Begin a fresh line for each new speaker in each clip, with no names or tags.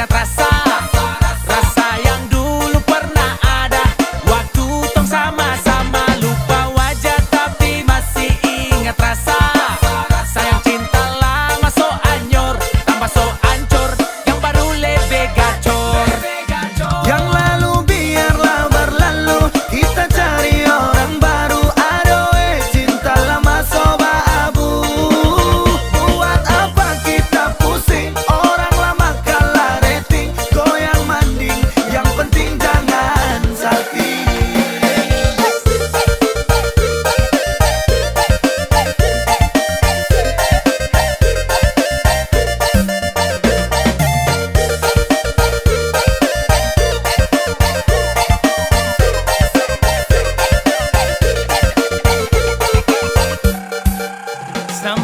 ingat rasa yang dulu pernah ada. Waktu tong sama-sama lupa wajah tapi masih ingat rasa. Sayang cinta lama so anyor, tambah so ancur, yang baru lebih gacor.
Yang lalu biarlah berlalu, kita cari orang baru. Adoe cinta lama soba abu. Buat apa kita pusing, orang lama kalah rating. Goyang manding, yang penting jangan salting.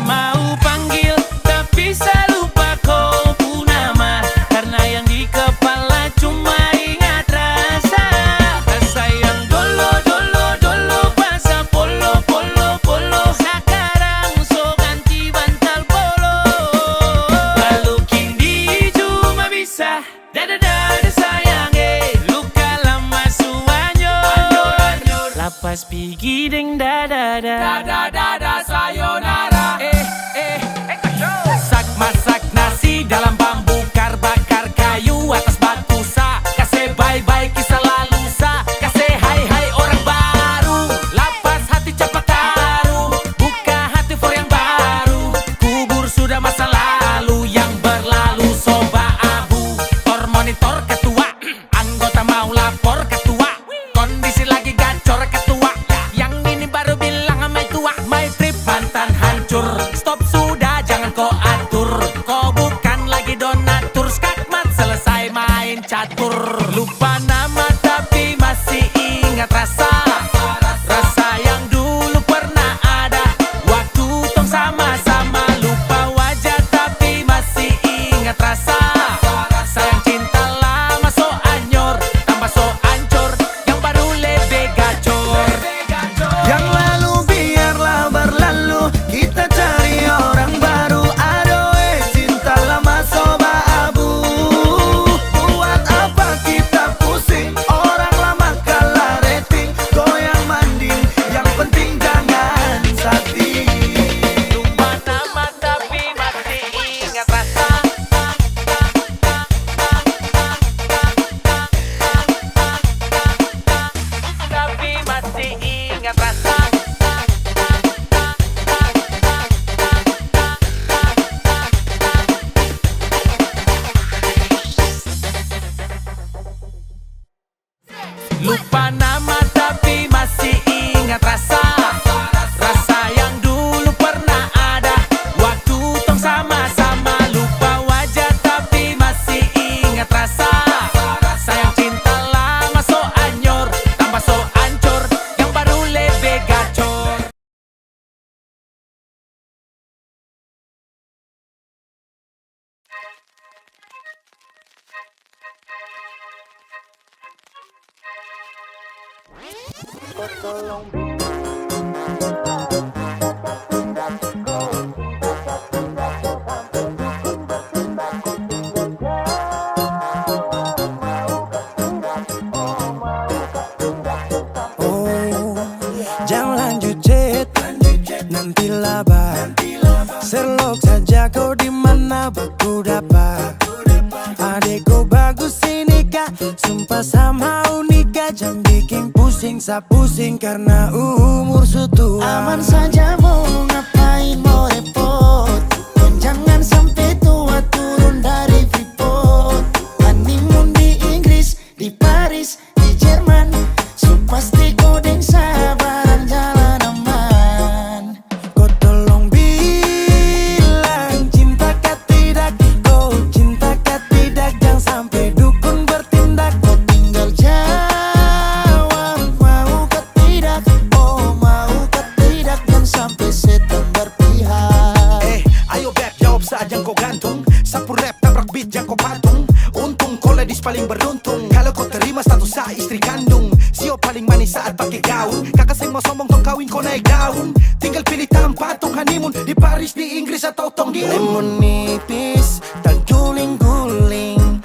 Mau panggil tapi saya lupa kau pun nama, karena yang di kepala cuma ingat rasa. Rasa yang dolo pasang polo. Sekarang so ganti bantal polo. Lalu kini cuma bisa dada sayang, luka lama suanyor. Lapas pigi deng dada sayonara. Masak nasi dalam bambu, bakar kayu atas batu sa. Kasih bye-bye kisah lalu sa, kasih hai orang baru. Lapas hati cepat taruh, buka hati for yang baru. Kubur sudah masa lalu yang berlalu soba abu. Tor monitor ketua, anggota mau lapor ketua. Kondisi lagi gacor ketua, yang ini baru bilang sama tua. My trip mantan hancur, stop sudah jangan kau atur. Kau bukan lagi donatur, skakmat selesai main catur. Lupa nama tapi masih ingat rasa yang dulu pernah ada. Waktu tong sama-sama lupa wajah tapi masih ingat rasa. Sayang cinta lama so anyor, tambah so ancur, yang baru lebih gacor.
Yang lalu biarlah berlalu, kita cari orang baru. Adoe cinta lama soba abu. Buat apa kita pusing, orang lama kalah rating. Goyang manding, yang penting jangan salting.
Lupa nama tapi masih ingat rasa. Tapi masih ingat rasa. Lupa nama tapi masih ingat rasa yang dulu pernah ada. Waktu tong sama-sama lupa wajah tapi masih ingat rasa. Sayang cinta lama so anyor, tambah so ancur, yang baru lebih gacor.
Jangan lanjut chat, nanti laba. Serlok saja kau di mana baku dapat. Adekku bagus ini kak, sumpah sama unika. Jangan bikin pusing, pusing karena umur sutua. Aman saja mau ngapain mau repot. Dan jangan sampai tua turun dari Freeport. Honeymoon di Inggris, di Paris, di Jerman. So pasti kau deng sabaran jalan aman. Kau tolong bilang cinta kah tidak. Kau cinta kah tidak. Jangan sampai dukun bertindak. Kau tinggal jawab mau kah tidak. Oh mau kah tidak. Jangan sampai setan berpihak.
Ayo beb jawab saja kau gantung. Sapu rap tabrak beat jangan kau patung. Untung kau ladies paling beruntung. Kalau kau terima status sa istri kandung. Sio paling manis saat pakai gaun. Kakak saya mau sombong tong kawin kau naik daun. Tinggal pilih tempat tong honeymoon. Di Paris, di Inggris atau tong di
Lemon nipis, tak guling-guling.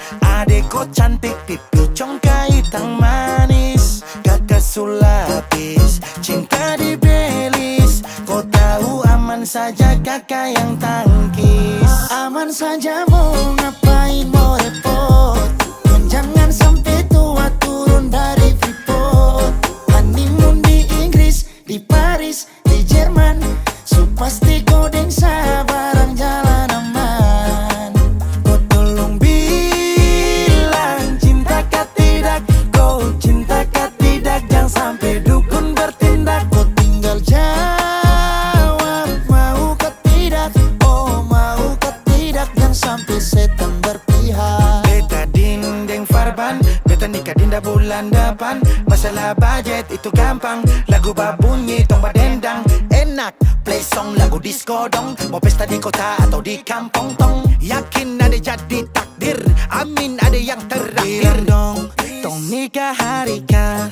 mau ngapain mau repot. Dan jangan sampai tua turun dari Freeport. Honeymoon di Inggris, di Paris, di Jerman. So pasti kau dengsa barang jalan aman. Kau tolong bilang cinta kah tidak. Kau cinta kah tidak. Jangan sampai dukun bertindak. Kau tinggal jawab mau kah tidak. Oh mau kah tidak. Jangan sampai setan berpihak. Beta dinding farban, beta nikah dinda bulan depan. Masalah budget itu gampang. Lagu babunyi tong badendang. Enak play song lagu disco dong. Mau pesta di kota atau di kampung tong. Yakin ada jadi takdir, amin ada yang terakhir dong. Tong nikah hari kan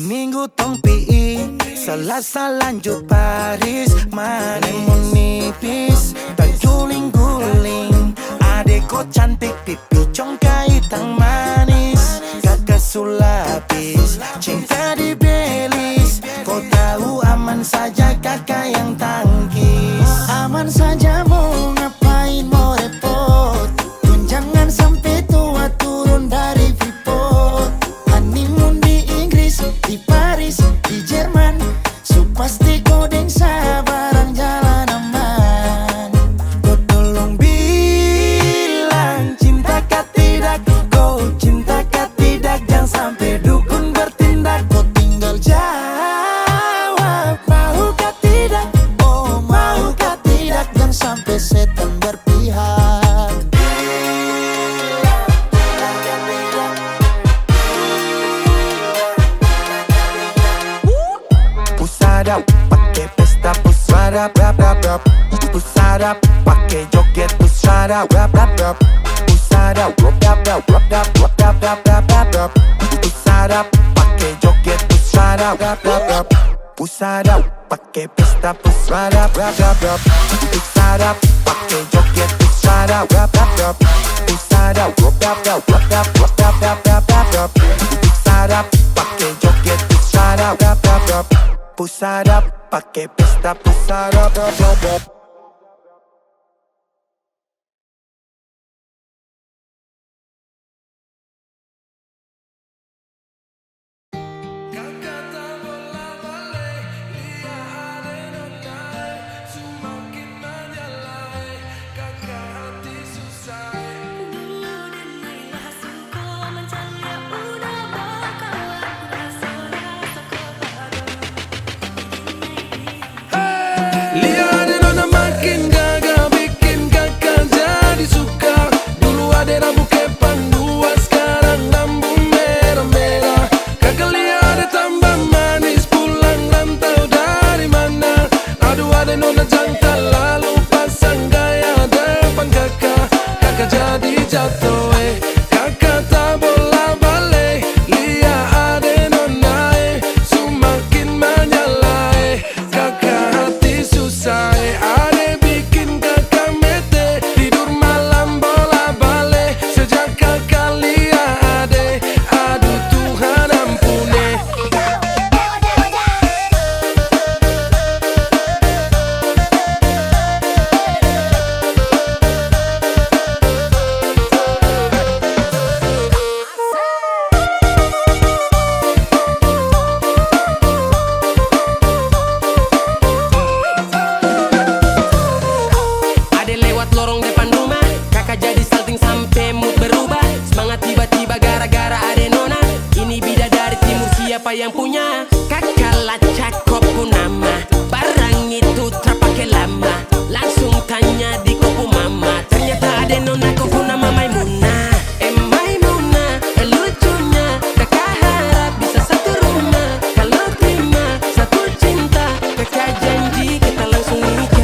minggu tong PI. Selasa lanjut Paris, honeymoon nipis. Terguling-guling, adek kok cantik pipi congkai tang manis. Kakak sulapis, cinta di belis. Kau tahu aman saja kakak yang tangkis. Aman saja mau ngapain mau repot. Dan jangan sampai tua turun dari Freeport. Honeymoon di Inggris, di Paris, di Jerman. So pasti kau dengsa barang jalan aman. Kau tolong bilang cinta kah tidak. Kau cinta kah tidak. Jangan sampai dukun bertindak. Kau tinggal jawab mau kah tidak. Oh mau kah tidak. Jangan sampai setan berpihak. Pusada pakai pesta pusada rap rap rap. Pusada pakai joget pusada rap rap rap. Pusada rap rap rap rap rap rap rap rap rap rap. Pusada pakai joget pusada rap rap rap. Pusada pakai pesta pusada rap rap rap. Pusada pakai joget pusada rap rap rap. Pusada rap rap rap rap rap rap rap rap rap rap. Pusada pakai joget pusada rap rap rap. Pusada pakai pesta pusada rap rap rap.
Lihat nona makin gagah bikin kakak jadi suka. Dulu ada rambut kepang dua, sekarang rambut merah-merah. Kakak lihat tambah manis, pulang rantau dari mana. Aduh ada nona jantan lalu pasang gaya depan kakak. Kakak jadi jatuh kakak tak bola balik. Lihat ada nona semakin menyala kakak hati susah ada bikin kakak mete. Tidur malam bola balik sejak kakak lihat ade. Aduh Tuhan ampuni. Ade lewat lorong depan rumah, kakak jadi salting sampai mood berubah. Semangat tiba-tiba gara-gara ade nona. Ini bidadari timur siapa yang punya? Kakak lacak kopu nama. Barang itu terpakai lama. Langsung tanya di kopu mama. Ternyata ade nona kopu nama Maimunah. Maimunah, lucunya kakak harap bisa satu rumah. Kalau terima satu cinta, kakak janji kita langsung nikah.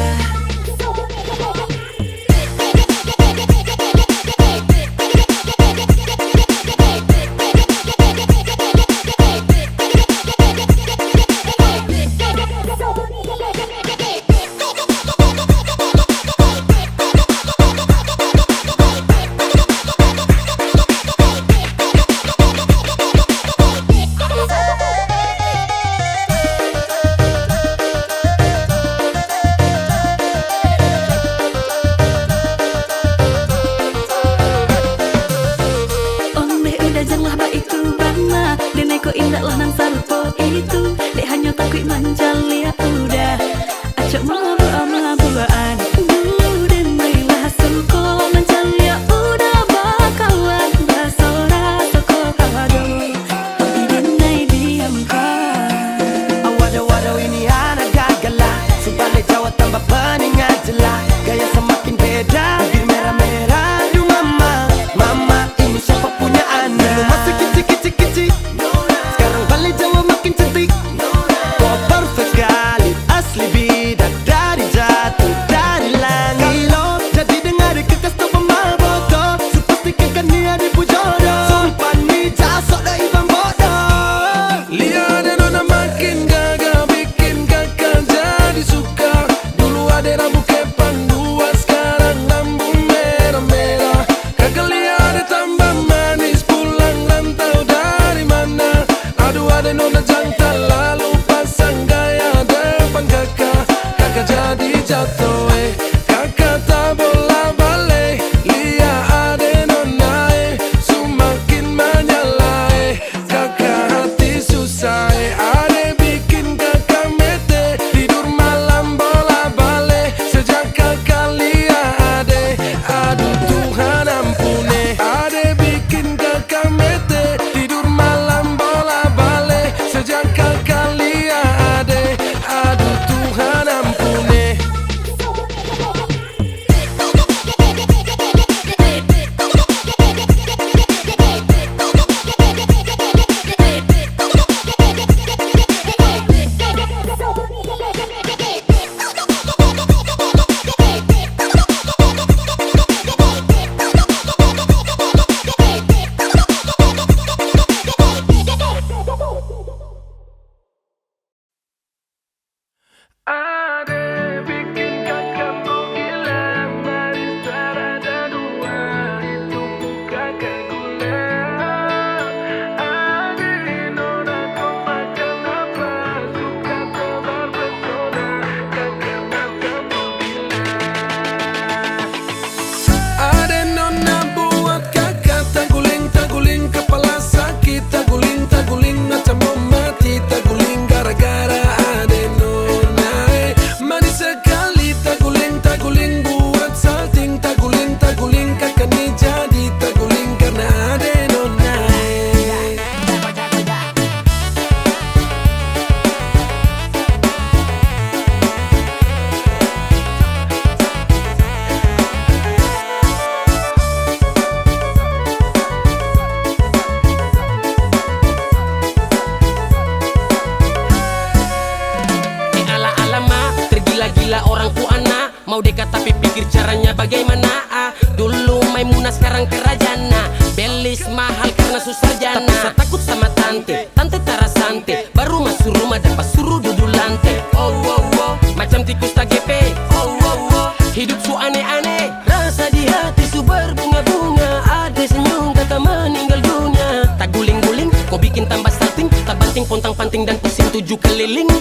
sekarang kerajana. Belis mahal karena susah jana. Tak usah takut sama tante, tante tarasante. Baru masuk rumah dapat suruh duduk lantai. Oh oh oh, macam tikus tak gepe. Oh oh oh, hidup su aneh-aneh. Rasa di hati su berbunga-bunga. Ada senyum kata meninggal dunia. Tak guling-guling, kau bikin tambah salting. Tak banting, pontang-panting dan pusing 7 keliling.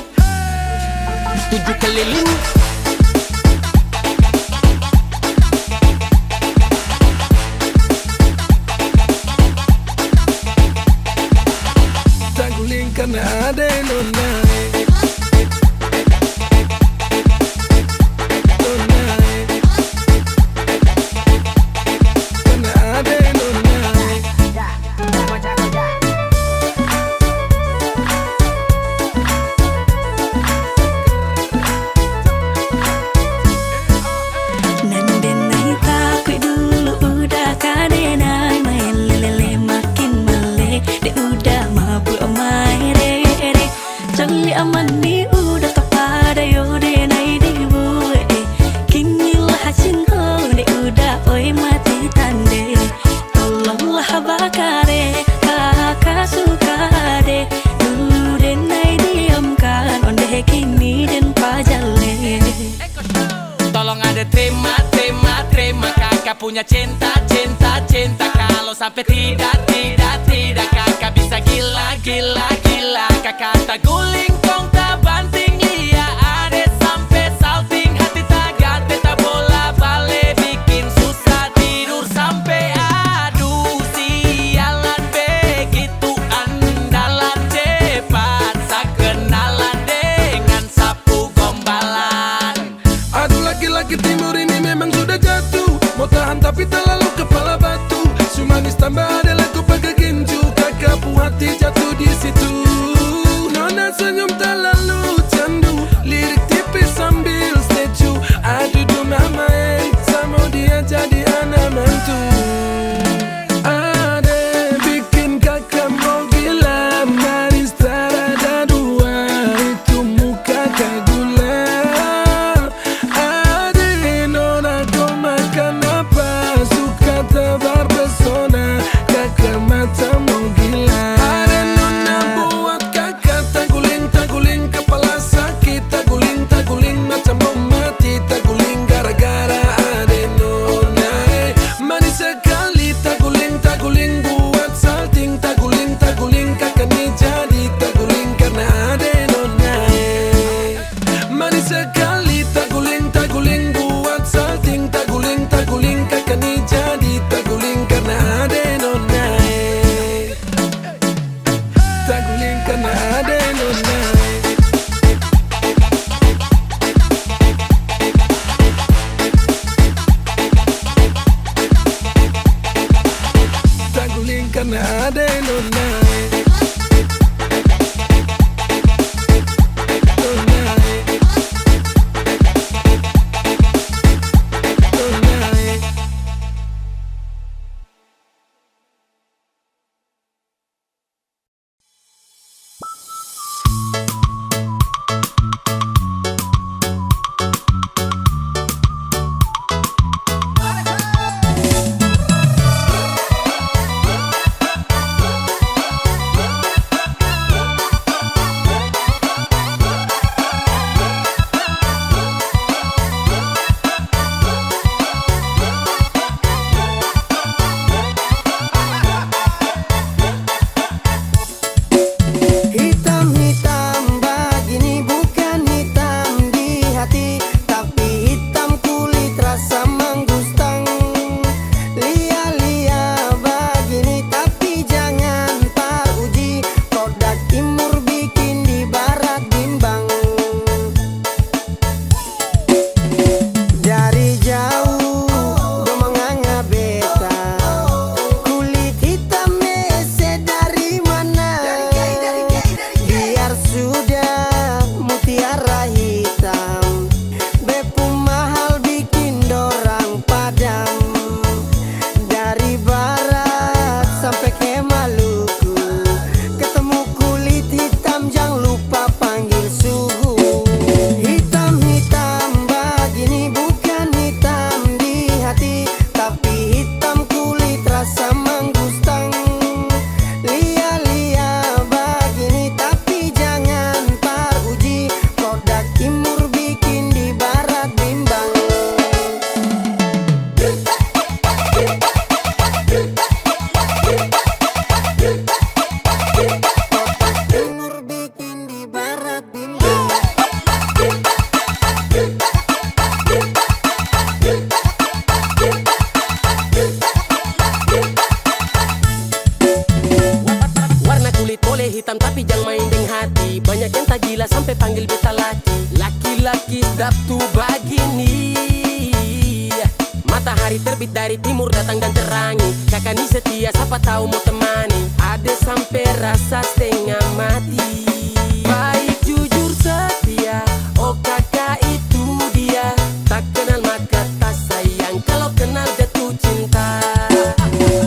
7 keliling.
Tak guling karena ada nona.
Tolong ada terima kakak punya cinta. Kalau sampai tidak kakak bisa gila. Kakak tak guling kong tak banting lia. Ada sampai salting hati tak gante tak bola balik. Bikin susah tidur sampai aduh sialan. Begitu andalan cepat sakenalan dengan sapu gombalan.
Aduh laki-laki timur ini memang sudah jatuh. Mau tahan tapi terlalu kepala batu. Sumanis tambah adalah ku pakai ginju. Kakak pu hati jatuh di situ. Nona senyum terlalu candu. Lirik tipis sambil statue. Aduh mama sama dia jadi anak mantu. Ada bikin kakak mau gila. Manis tak ada dua. Itu muka kagula. Tebar pesona, kakak mata mau gila. Ada nona buat kakak tak guling kepala sakit. Tak guling macam mau mati. Tak guling gara-gara ada nona. Manis sekali tak guling buat salting. Tak guling kakak ni jadi tak guling karena ada nona. Manis sekali tak guling buat salting. Tak guling kakak ni jadi tak guling karena ada nona. Tak guling karena ada nona. Tak guling karena ada nona.
terbit dari timur datang dan terangi. Kakak ni setia, siapa tahu mau temani. Ada sampai rasa setengah mati. Baik, jujur, setia, oh kakak itu dia. Tak kenal maka tak sayang, kalau kenal jatuh cinta.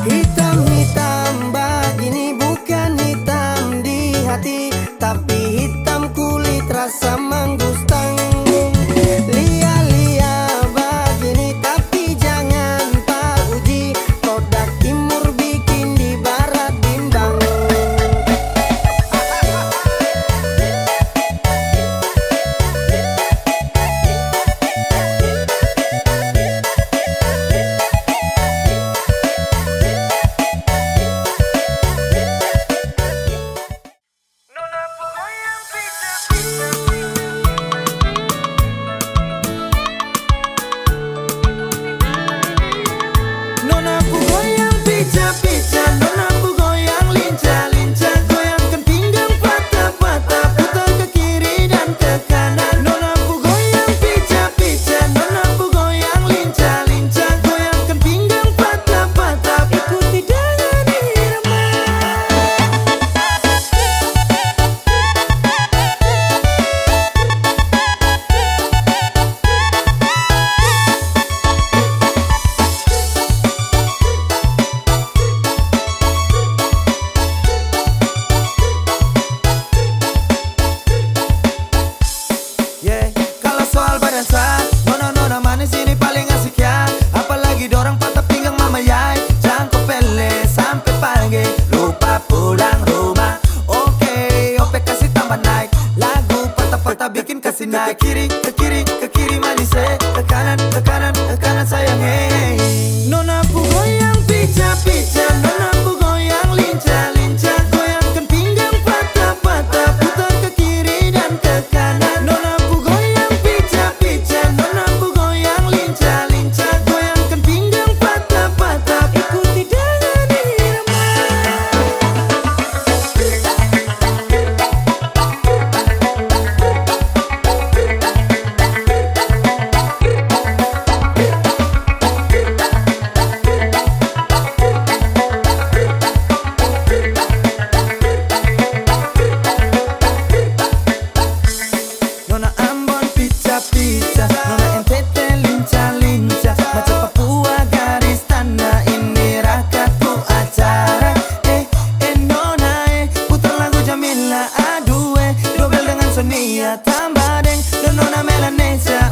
Hitam-hitam begini bukan hitam di hati, tapi hitam kulit rasa manggustang. Lia-lia begini tapi jangan pak uji, produk timur bikin di barat bimbang. Nona ku goyang pica-pica, nona ku goyang lincah-lincah, goyangkan pinggang patah-patah, putar ke kiri dan ke kanan. Nona ku goyang pica-pica, nona ku goyang lincah-lincah, goyangkan pinggang patah-patah, ikuti dengan irama. Yeah, kalau soal badan sah, nona manis ini paling asik ya. Apalagi dorang patah pinggang mama yai, jangkau pele sampai pagi, lupa pulang rumah. Oke, ope kasih tambah naik, lagu patah-patah bikin kasih naik. Ke kiri manis ke kanan sayang Nona ku goyang pica-pica, nona ku goyang lincah-lincah, goyangkan pinggang patah-patah, putar ke kiri dan ke kanan. Nona ku goyang pica-pica, nona ku goyang lincah-lincah, goyangkan pinggang patah-patah, ikuti dengan irama. Nona Ambon pica-pica, nona NTT lincah-lincah, macam Papua garis tanah, ini rakatku acara. Nona putar lagu Jamila, aduh dobel dengan Sonia, tambah deng dan nona Melanesia.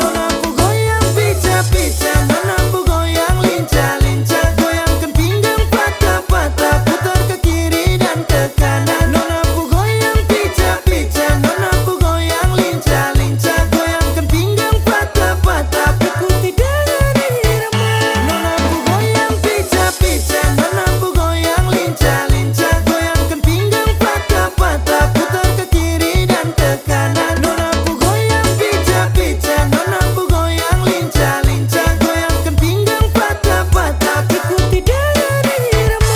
Nona ku goyang pica-pica, nona ku goyang lincah-lincah, goyangkan pinggang patah-patah, putar ke kiri dan ke kanan. Nona ku goyang pica-pica, nona ku goyang lincah-lincah, goyangkan pinggang patah-patah, ikuti dengan irama. Nona ku goyang pica-pica, nona ku goyang lincah-lincah, goyangkan pinggang patah-patah, putar ke kiri dan ke kanan. Nona ku goyang pica-pica, nona ku goyang lincah-lincah, goyangkan pinggang patah-patah, ikuti dengan irama.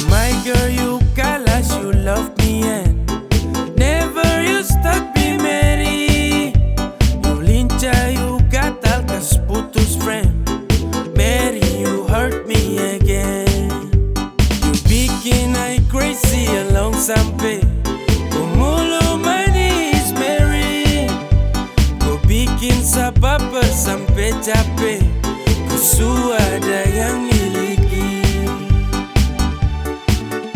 My girl, you galas, you love me and never you stop be Mary. You lincah, you gatal, kas putus friend. Mary, you hurt me again. You bikin I crazy along sampai kumulo manis Mary. Kau bikin sa baper sampai capek. Ku suada yang miliki.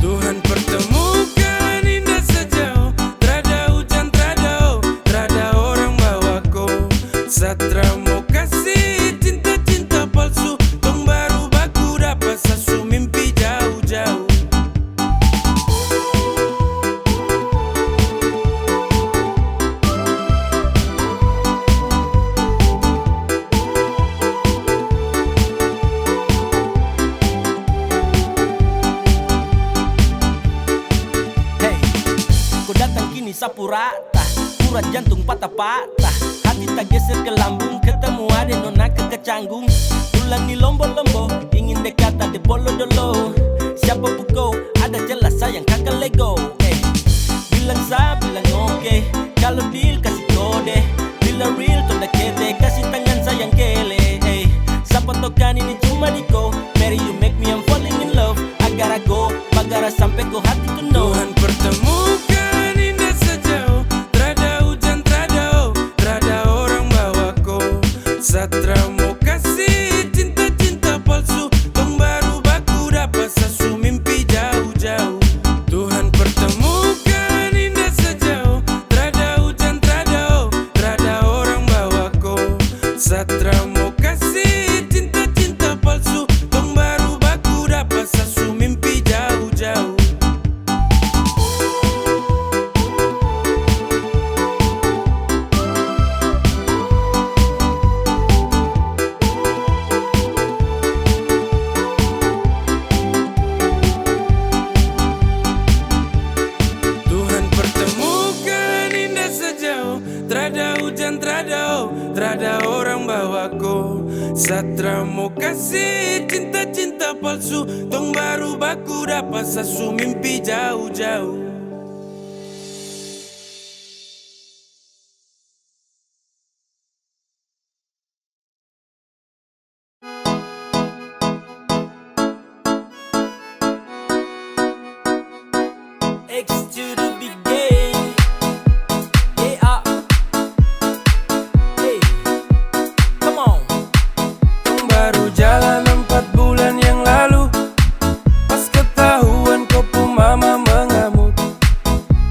Tuhan pertemukan indah sejauh, trada hujan, trada orang bawa ko. Satra mau kasih cinta palsu, tong baru baku dapat sasu mimpi jauh-jauh.
Sapu rata, urat jantung patah-patah, hati tak geser ke lambung, ketemu ada nona kecanggung. Tulang di lombo-lombo, ingin dekat ada bolo-dolo. Siapa pukau, ada jelas sayang kakak lego. Bilang sa, bilang oke, kalau deal kasih kode. Bila real, tonda kete, kasih tangan sayang kele. Siapa tokan ini cuma diko, Mary you make me I'm falling in love. Agar aku, bagara sampai ko hati ku know.
Tuhan pertemukan indah sejauh, trada hujan, trada orang bawa ko. Satra mau kasih cinta palsu, tong baru baku dapat sasu mimpi jauh-jauh. Tuhan pertemukan indah sejauh, trada hujan, trada orang bawa ko. Satra mau kasih cinta palsu, tong baru baku dapat sasu mimpi jauh-jauh. Tuhan pertemukan indah sejauh, trada hujan, trada orang bawa ko. Satra mau kasih cinta palsu, tong baru baku dapat sasu mimpi jauh-jauh.
X to the big game. Yeah. Hey, come on.
Tong baru jalan 4 bulan yang lalu, pas ketahuan kau pu mama mengamuk.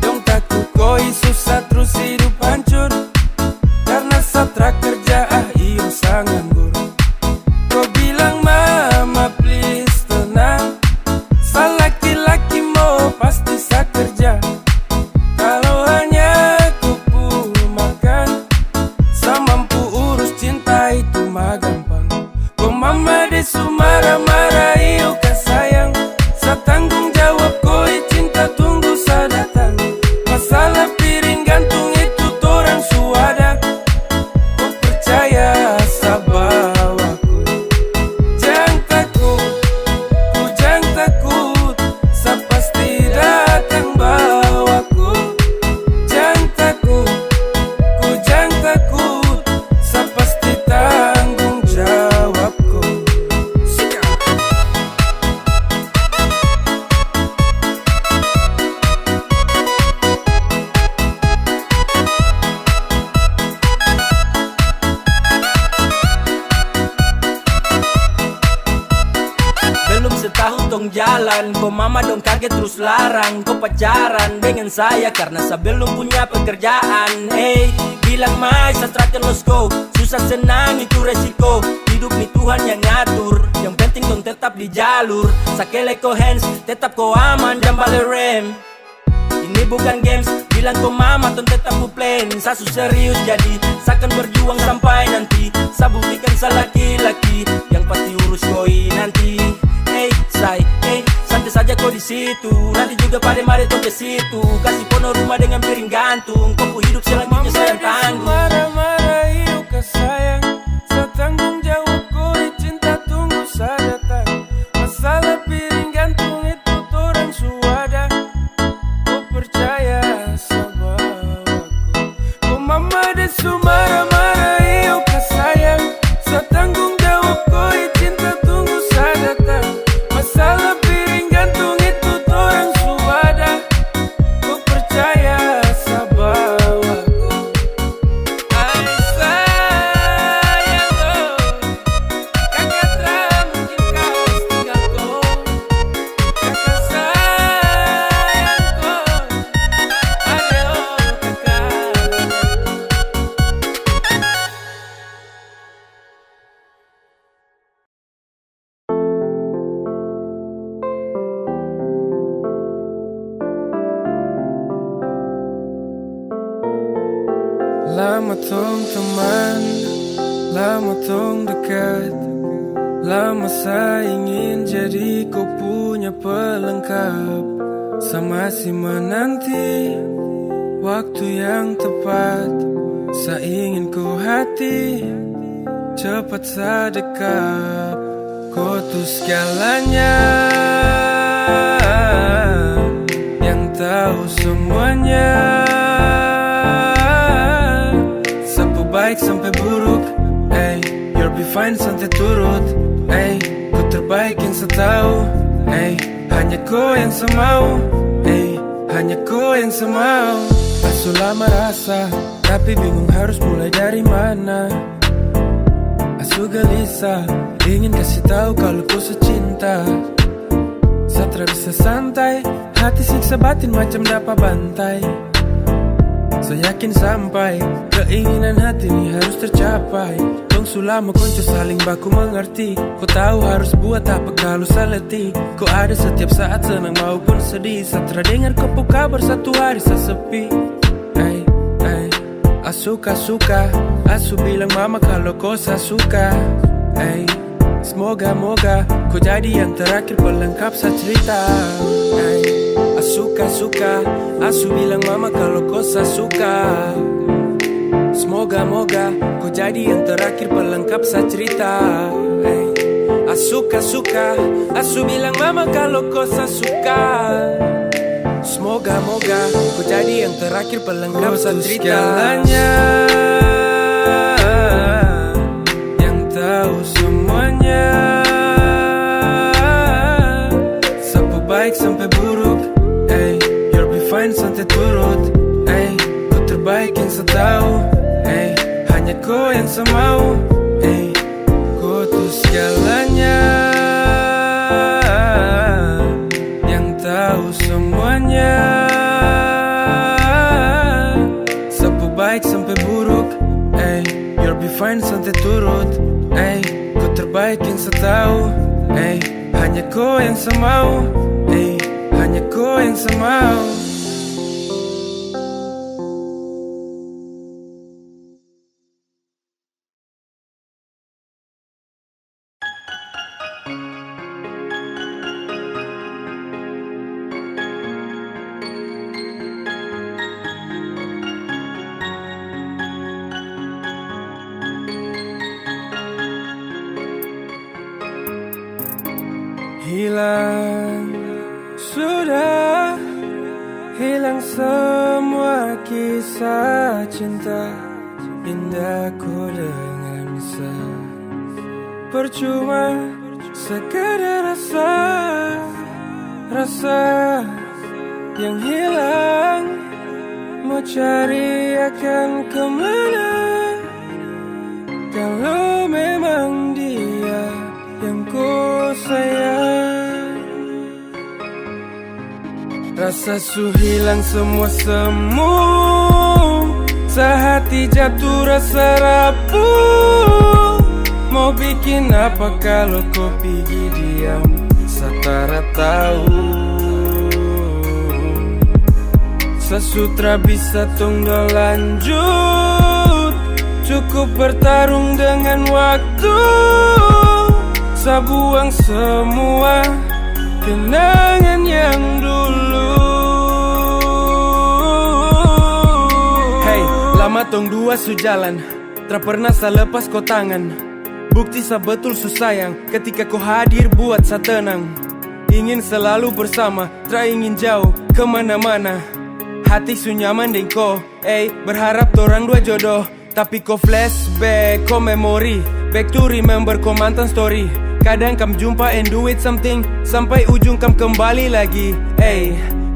Dong takut koi susah terus hidup hancur, karena satra kerja iyo sangat nganggur. Kau bilang mama please tenang, sa laki-laki mau pasti sa kerja. Kalau hanya kupu makan, sa mampu urus cinta itu mah gampang. Kau mama desu marah-marah iyo kan sayang, sa tanggung jawab koi cinta tunggu sa datang. Masalah piring gantung itu torang suada, kau percaya sa bawaku. Jangan takut, ku jangan takut, sa pasti datang bawaku. Jangan takut, ku jangan takut, sa pasti tanggung jawabku.
Belum setahun tong jalan, kok mama dong kaget terus larang. Kok pacaran dengan saya karena saya belum punya pekerjaan. Bilang mai satra los go, susah senang itu resiko. Hidup nih Tuhan yang ngatur, yang penting dong tetap di jalur. Sakele ko hands, tetap ko aman dan balik rem. Ini bukan games, bilang ko mama ton tetap ku plan. Sasu serius jadi, saya akan berjuang sampai nanti. Saya buktikan saya laki-laki, yang pasti urus koi nanti. Santai saja kau di situ, nanti juga pada mari tong ke situ. Kasih pono rumah dengan piring gantung, kau hidup selanjutnya sayang tanggung.
Marah-marah iyo ke sayang, sa tanggung jawab koi cinta tunggu sa datang. Masalah piring gantung itu torang suada, kau percaya sa bawaku. Kau mama desu marah-marah iyo ke sayang, sa tanggung jawab koi cinta tunggu sa datang. Masalah piring gantung itu torang suada, kau percaya sa bawaku.
Lama tong teman, lama tong dekat, lama saya ingin jadi kau punya pelengkap. Sama si menanti waktu yang tepat. Saya ingin kau hati cepat sedekap. Kau tuh segalanya, yang tahu semuanya. Sapu baik sampai buruk, you'll be fine santai turut. Kau terbaik yang saya tahu, hanya kau yang saya mau, hanya kau yang saya mau. Asu lama rasa, tapi bingung harus mulai dari mana. Asu gelisah, ingin kasih tahu kalau kau secinta. Satra bisa santai, hati siksa batin macam dapat bantai. Saya yakin sampai keinginan hati ini harus tercapai. Dong sulama konco saling baku mengerti. Kau tahu harus buat apa kalau seleti. Kau ada setiap saat senang maupun sedih. Satra dengar kau kabar satu hari saya sepi. Suka, asu bilang mama kalau kau suka. Semoga kau jadi yang terakhir pelengkap saya cerita. Suka, asu bilang mama kalau kau suka. Semoga kau jadi yang terakhir pelengkap saya cerita. Suka, asu bilang mama kalau kau suka. Semoga kau jadi yang terakhir pelengkap saya cerita. Segalanya, yang tahu semuanya. Sapu baik sampai buruk, you'll be fine santai turut. Kau terbaik yang saya tahu, hanya kau yang saya mau. Kau tuh segalanya, yang tahu semuanya. Sapu baik sampai buruk, you'll be fine santai turut. Kau terbaik yang saya tahu, hanya kau yang saya mau, hanya kau yang saya mau. Hilang, sudah hilang semua kisah cinta indahku dengan saya. Percuma sekedar rasa yang hilang. Mau cari akan kemana kalau memang dia yang ku sayang. Rasa su hilang semua semu, sehati jatuh rasa rapuh. Mau bikin apa kalau kau pergi diam, satara tahu. Sesutra bisa tunggu lanjut, cukup bertarung dengan waktu. Sabuang semua kenangan yang dulu. Hey, lama tong dua su jalan, tak pernah saya lepas kau tangan. Bukti saya betul su sayang, ketika kau hadir buat saya tenang. Ingin selalu bersama, tak ingin jauh kemana-mana. Hati su nyaman deng kau, berharap torang dua jodoh. Tapi kau flashback, kau memori, back to remember kau mantan story. Kadang kam jumpa and do it something, sampai ujung kam kembali lagi.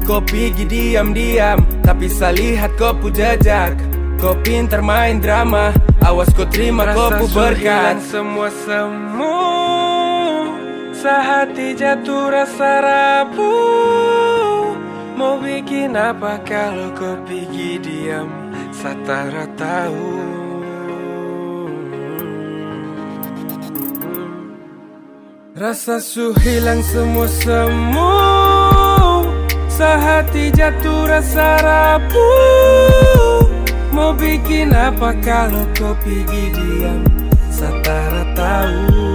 Kau pergi diam-diam, tapi saya lihat kau pu jejak. Kau pintar main drama, awas kau terima kau pu berkat. Semua semu, sehati jatuh rasa rapuh. Mau bikin apa kalau kau pergi diam, satara tahu. Rasa su hilang semua semu, sehati jatuh rasa rapuh. Mau bikin apa kalau kau pergi diam? Satara tahu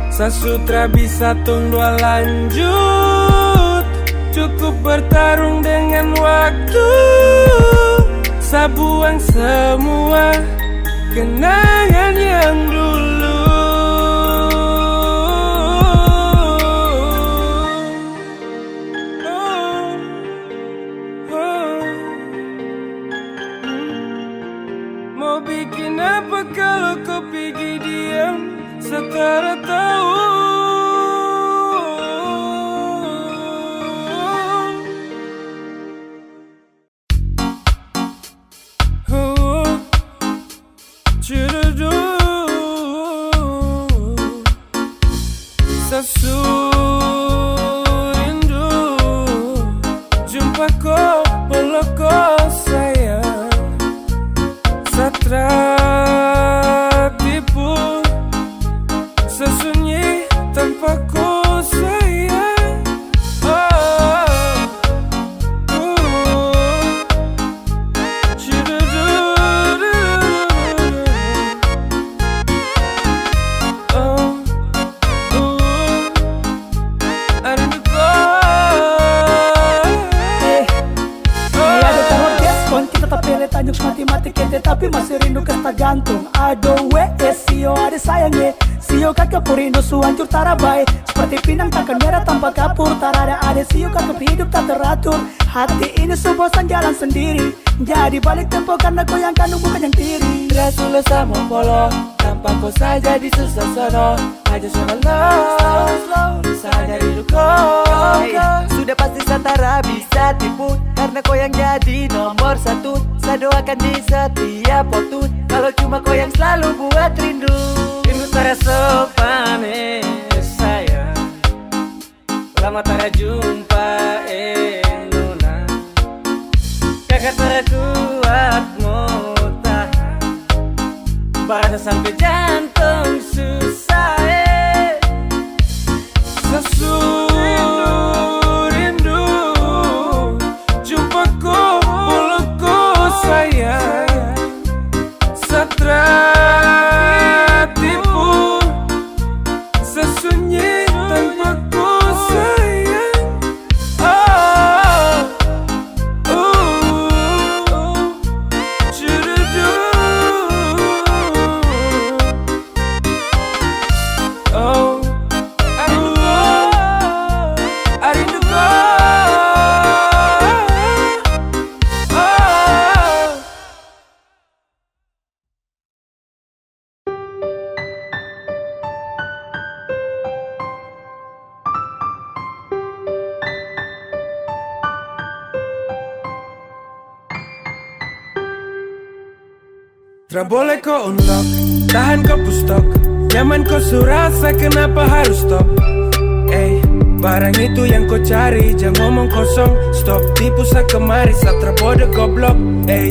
Sasutra bisa tong dua lanjut. Cukup bertarung dengan waktu. Sabuang semua kenangan yang dulu. Mau bikin apa kalau kau pergi diam? Setara tahu Sasurindu jumpa kau, peluk kau sayang. Satra tipu sesunyi tanpa kau sayang.
Tapi masih rindu kata gantung. Ado sio ada sayangnya. Sio kakak purindo suancur tarabai. Seperti pinang takkan merah tanpa kapur. Tarada ada sio kakak hidup tak teratur. Hati ini sebosan jalan sendiri. Jadi balik tempo karena kau yang kandung bukan yang tiri.
Rasulah sama polo tanpa kau saja di susah sono. Aja sono slow saja rindu kau.
Sudah pasti Satara bisa tipu karena kau yang jadi nomor satu. Saya doakan di setiap waktu. Kalau cuma kau yang selalu buat rindu.
Rindu terasa panas sayang. Lama tak jumpa Nona. Kakak terkuat mau tahan. Barasa sampai jantung susah
Sasurindu jumpa kau, peluk kau sayang. Satra tipu sesunyi tanpa kau sayang. Tak boleh kau unlock, tahan kau pustok. Nyaman kau surasa, kenapa harus stop? Barang itu yang kau cari, jangan ngomong kosong. Stop tipu kemari, satra bodoh goblok.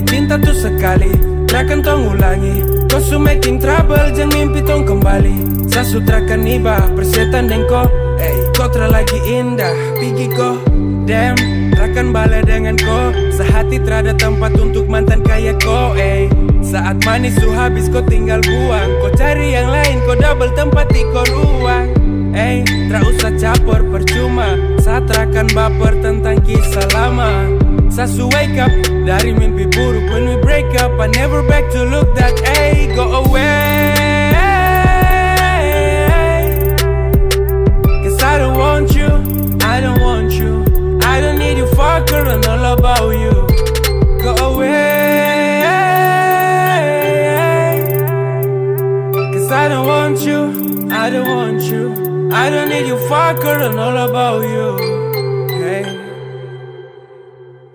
Cinta tuh sekali, takkan tong ulangi. Kau su making trouble, jangan mimpi tong kembali. Sasutra kan iba, persetan dan kau. Kau lagi indah, pergi kau. Damn, takkan balik dengan kau. Sehati terada tempat untuk mantan kayak kau. Saat manis su habis kau tinggal buang. Kau cari yang lain, kau double tempat di kau ruang. Tak usah capor percuma. Satra kan baper tentang kisah lama. Sasu wake up dari mimpi buruk. When we break up, I never back to look that. Go away. Cause I don't want you, I don't want you. I don't need you fucker and all about you. Go away. I don't want you, I don't want you. I don't need you fucker and all about you.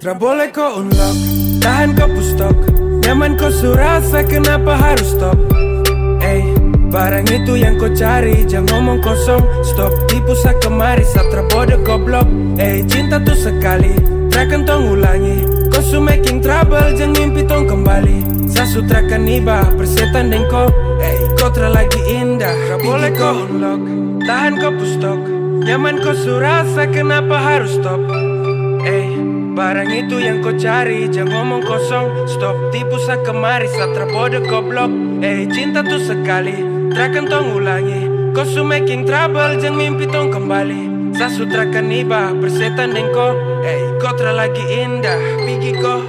Tak boleh kau unlock, tahan kau pustok. Nyaman kau surasa, kenapa harus stop? Barang itu yang kau cari, jangan ngomong kosong. Stop tipu kemari, satra bodoh goblok. Cinta tuh sekali, takkan tong ulangi. Kau su making trouble, jangan mimpi tong kembali. Sasutra kan iba, persetan dan kau. Kau lagi indah, tak boleh kau unlock, tahan kau pustok. Nyaman kau surasa, kenapa harus stop? Barang itu yang kau cari, jangan ngomong kosong. Stop tipu sa kemari, satra bodoh goblok. Cinta tuh sekali, trakan tong ulangi. Kau su making trouble, jangan mimpi tong kembali. Sa sutrakan iba, persetan dengko. Kau lagi indah, pergi kau.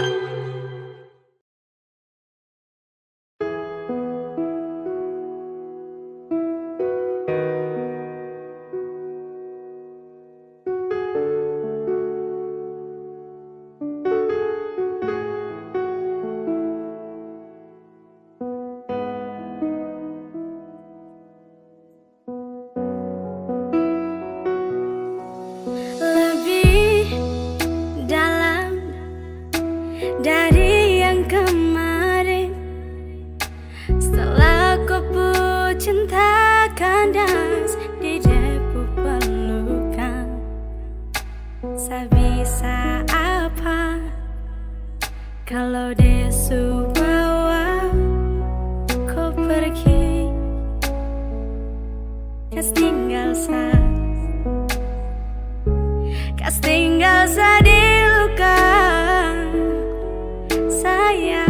Dari yang kemarin, setelah kau pun cinta kandas di debu pelukan, saya bisa apa kalau desu bawa kau pergi, kas tinggal sa di luka saya.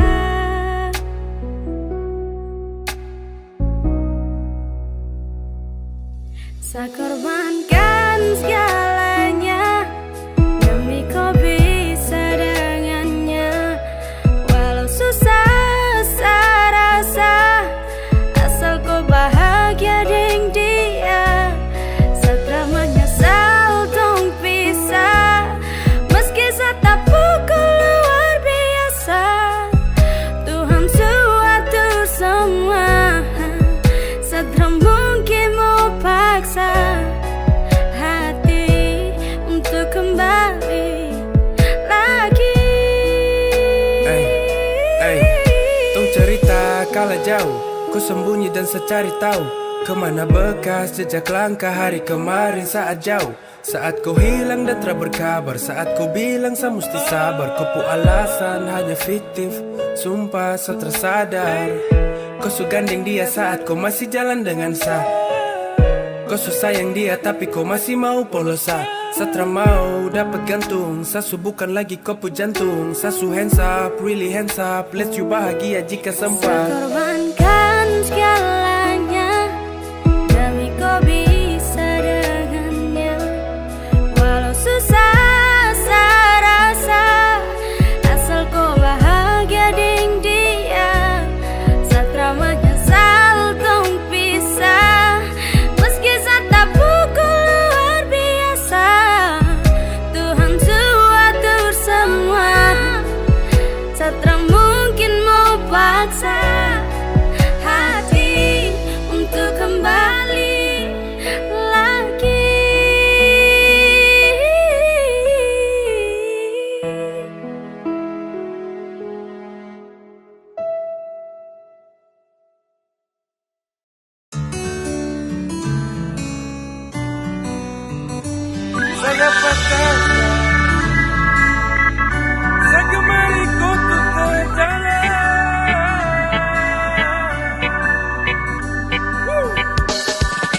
Saya korbankan segalanya demi kau bisa dengannya. Walau susah saya rasa, asal kau bahagia dengan dia. Setelah menyesal dong pisah, meski saya tak pukul luar biasa. Tuhan suatu semua, setelah mungkin mau paksa hati untuk kembali lagi.
Tong cerita kala jauh, kau sembunyi dan secari tahu kemana bekas jejak langkah hari kemarin saat jauh. Saat kau hilang dan tak berkabar, saat kau bilang saya mesti sabar. Kau pu alasan hanya fiktif, sumpah saya tersadar. Kau su gandeng dia saat kau masih jalan dengan saya. Kau su sayang dia tapi kau masih mau polosa. Saya mau dapat gantung, saya su bukan lagi kau pu jantung. Saya su hands up, really hands up, let you bahagia jika sempat.
Saya korbankan segalanya demi kau bisa dengannya. Walau susah saya rasa, asal kau bahagia dengan dia. Saya menyesal dong pisah, meski saya tak pukul luar biasa. Tuhan suatur semua, saya mungkin mau paksa hati untuk kembali lagi.
Saya patahnya, saya kemari kau tuh terjalan.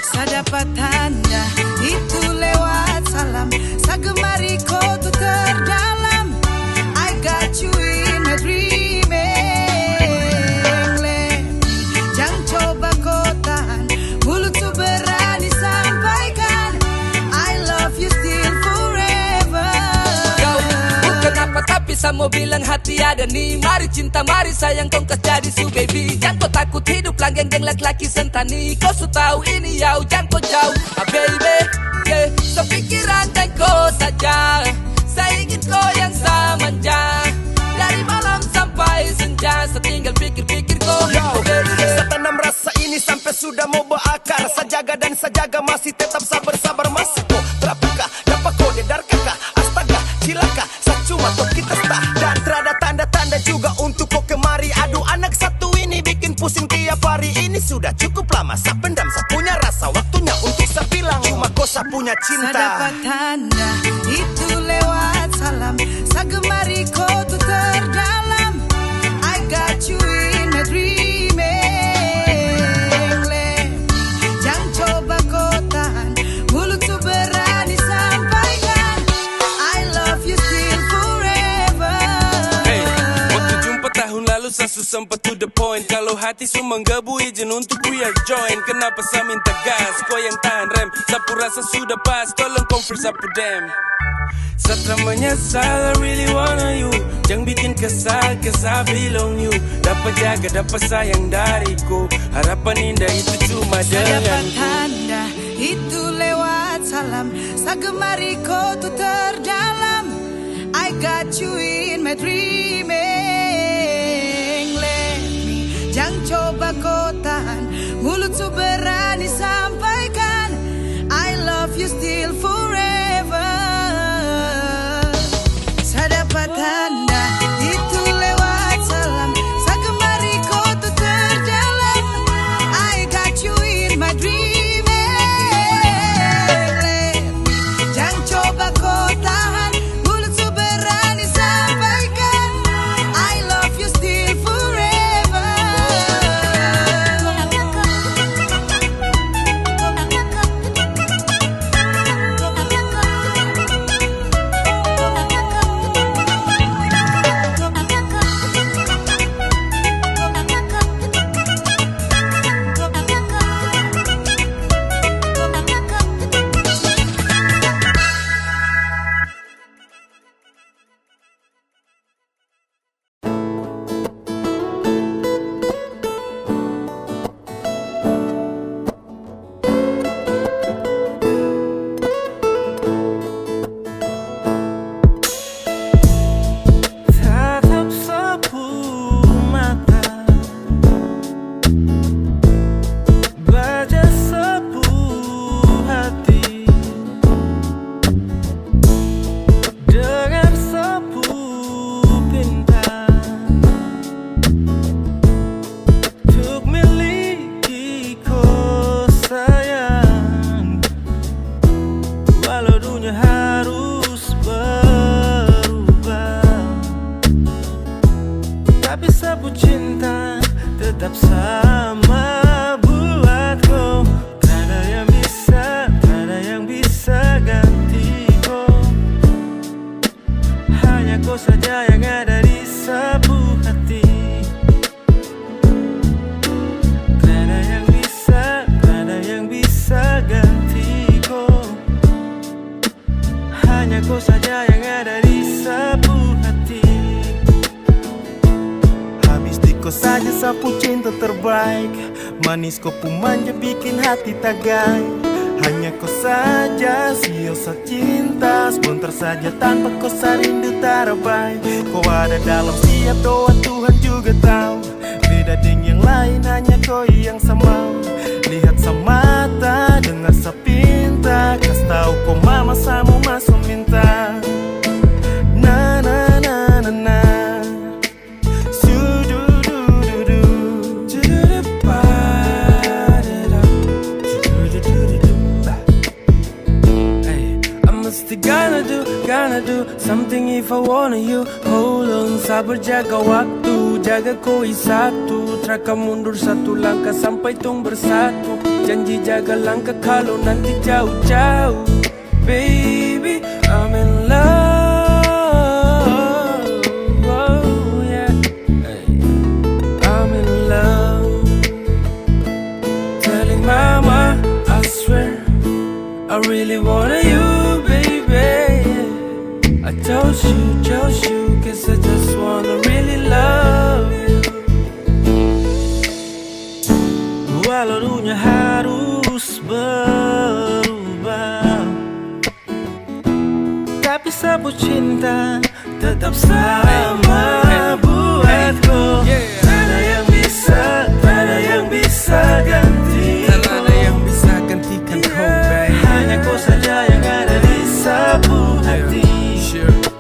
Saya dapat tanda itu lewat salam. Saya gemari kau tuh terdalam. I got you in my dreaming. Jangan coba kau tahan, mulut tuh berani sampaikan I love you still forever.
Bukan apa tapi saya mau bilang hati ada nih. Mari cinta mari sayang kau kas jadi su baby. Jangan kau takut hidup langgeng dengan laki-laki sentani. Kau su tahu ini yau jangan kau jauh baby, yeah. Sepikiran dan kau saja, saya ingin kau yang samanja. Dari malam sampai senja, saya tinggal pikir-pikir kau baby.
Saya tanam rasa ini sampai sudah mau berakar. Saya jaga dan saya jaga masih tetap sabar-sabar. Masih kok terapakah, dapat kau dedar kakak. Astaga, cilaka, saya cuma tok kita stah. Dan terada tanda-tanda juga untuk kau kemari. Aduh anak satu ini bikin pusing tiap hari. Ini sudah cukup lama, saya pendam, saya punya rasa. Waktunya untuk saya bilang, cuma kau saya punya cinta.
Saya dapat tanda itu lewat salam. Saya gemari kau tuh terdalam. I got you in my dreaming. Jangan coba kau tahan, mulut tuh berani sampaikan I love you still forever.
sampai to the point. Kalau hati su menggebu izin untuk we are join. Kenapa saya minta gas, kau yang tahan rem. Sapu rasa sudah pas, tolong convert sapu dem. Setelah menyesal, I really wanna you. Jangan bikin kesal, cause I belong you. Dapat jaga, dapat sayang dariku. Harapan indah itu cuma
Dapat
denganku.
tanda itu lewat salam. Sagemari kau tuh terdalam. I got you in my dreaming. Let me, jangan coba kau tahan. Mulut su berani sampaikan I love you still forever. Saya dapat tanda itu lewat salam. Sagemari kau tuh terdalam. I got you in my dreaming. Let me, jangan coba kau tahan. Mulut su berani sampaikan I love you still forever.
Tatap sapu mata, baca sapu hati, dengar sapu pinta, untuk miliki kau sayang. Walau dunia harus berubah, tapi sapu cinta tetap sama buatku. Tiada yang bisa gantiku. Hanya kau saja yang ada di sapu hati. Tiada yang bisa gantiku. Hanya kau saja yang ada di sapu hati.
Habis di kau saja sapu cinta terbaik. Manis kau pun manja bikin hati tagai. Hanya kau saja siosa cinta. Sebentar saja tanpa kau rindu tarabai. Kau ada dalam setiap doa, Tuhan juga tahu. Beda dengan yang lain, hanya kau yang sama. Lihat semata, dengar sepinta. Kas tahu kau mama sama masuk minta. Na na na na na.
Gonna do something if I wanna you. Hold on, sabar jaga waktu. Jaga koi satu. Traka mundur satu langkah sampai tung bersatu. Janji jaga langkah kalau nanti jauh-jauh. Baby, I'm in love. Oh yeah, I'm in love. Telling mama, I swear I really wanna you, baby. I told you, cause I just wanna really love you. Walau dunia harus berubah, tapi sapu cinta tetap sama buatku. Tiada yang bisa ganti. Tak ada yang bisa gantikan kau, baby. Hanya kau saja yang ada di sapu hati.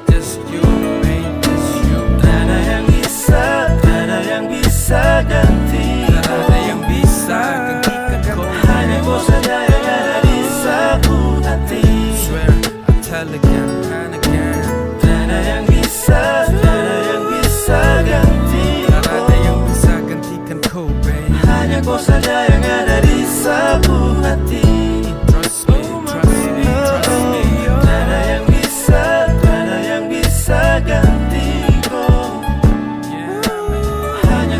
Just you, baby, just you. Tiada yang bisa ganti. Tak ada yang bisa gantikan kau. Hanya kau saja yang ada di sapu hati. Swear, I tell again and again. Tiada yang bisa ganti. Tak ada yang bisa gantikan kau, baby. Hanya kau saja yang ada di sapu hati. Trust me, trust me, trust me. Tiada yang bisa ganti kau. Hanya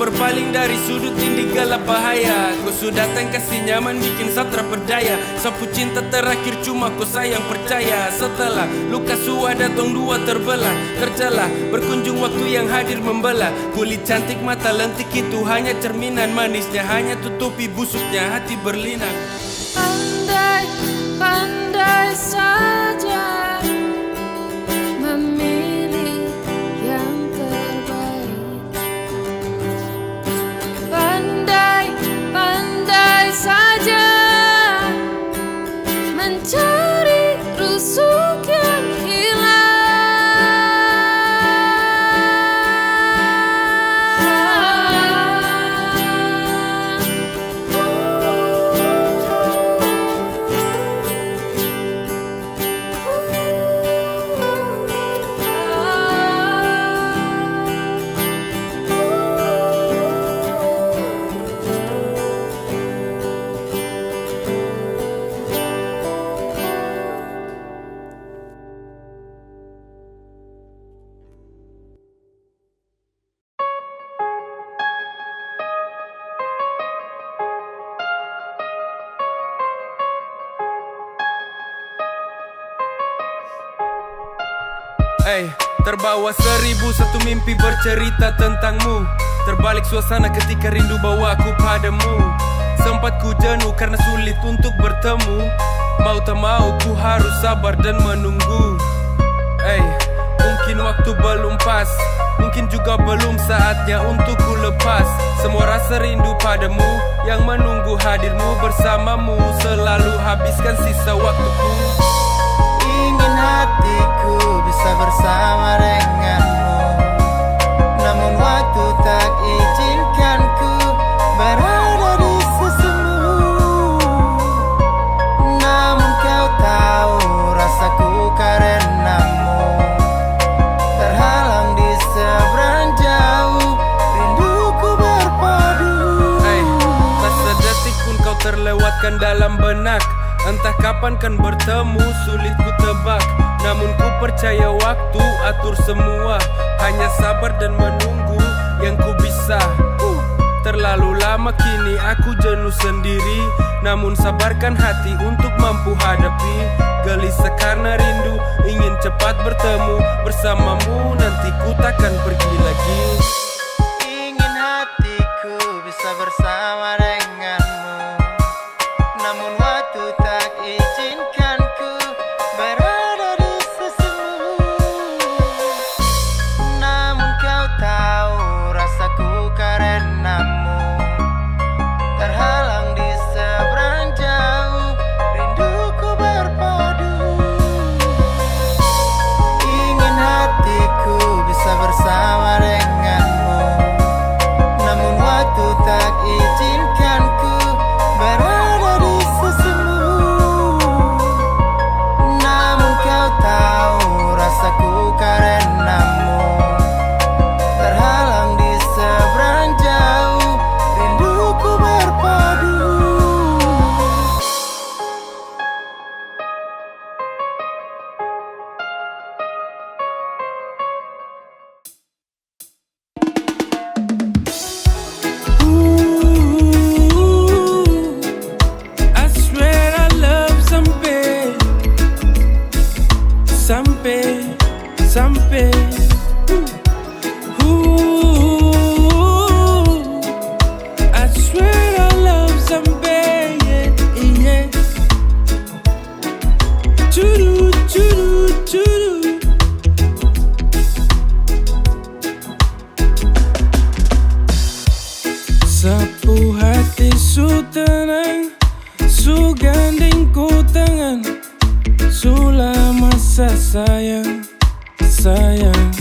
berpaling dari sudut ini gelap bahaya. Kau sudah datang kasih nyaman bikin saya terperdaya. Sapu cinta terakhir cuma kau sayang percaya. Setelah luka suada tong dua terbelah, tercelah berkunjung waktu yang hadir membelah. Kulit cantik mata lentik itu hanya cerminan, manisnya hanya tutupi busuknya hati berlinang.
Andai, pandai saja memilih yang terbaik. Pandai, pandai saja mencari rusuk yang hilang.
Terbawa 1001 mimpi bercerita tentangmu. Terbalik suasana ketika rindu bawaku padamu. Sempat ku jenuh karena sulit untuk bertemu. Mau tak mau ku harus sabar dan menunggu. Mungkin waktu belum pas, mungkin juga belum saatnya untuk ku lepas. Semua rasa rindu padamu yang menunggu hadirmu bersamamu. Selalu habiskan sisa waktuku.
Ingin hatiku bisa bersama denganmu, namun waktu tak izinkanku berada di sisimu. Namun kau tahu rasaku karenamu terhalang di seberang jauh, rinduku berpadu.
Tak sedetik pun kau terlewatkan dalam benak. Entah kapan kan bertemu, sulit ku tebak. Namun ku percaya waktu atur semua. Hanya sabar dan menunggu yang ku bisa. Terlalu lama kini aku jenuh sendiri. Namun sabarkan hati untuk mampu hadapi. Gelisah karena rindu, ingin cepat bertemu bersamamu. Nanti ku takkan pergi lagi.
Ingin hatiku bisa bersama denganmu, namun waktu tak izinkanku berada di sisimu. Namun kau tahu rasaku karenamu terhalang di seberang jauh, rinduku berpadu. Ingin hatiku bisa bersama denganmu, namun waktu tak izinkanku berada di sisimu. Namun kau tahu rasaku karenamu terhalang di seberang jauh, rinduku berpadu.
I swear I love sampai, sampai, sampai. I swear I love sampai, yeah, yeah. Churu, churu, churu. Sapu hati su tenang, su gandeng ku tangan, sulah masa sayang, sayang.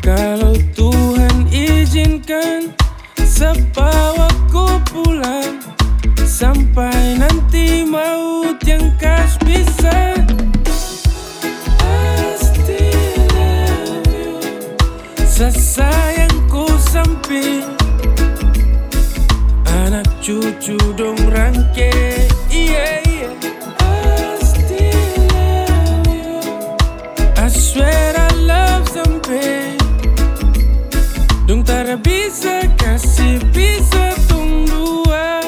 Kalau Tuhan izinkan, sebawa ku pulang, sampai nanti maut yang kas bisa. I still love you, sesayangku sampai anak cucu dong rangke, yeah, yeah. I still love you, I swear I love sampai dong tara bisa. kasih bisa tung dua.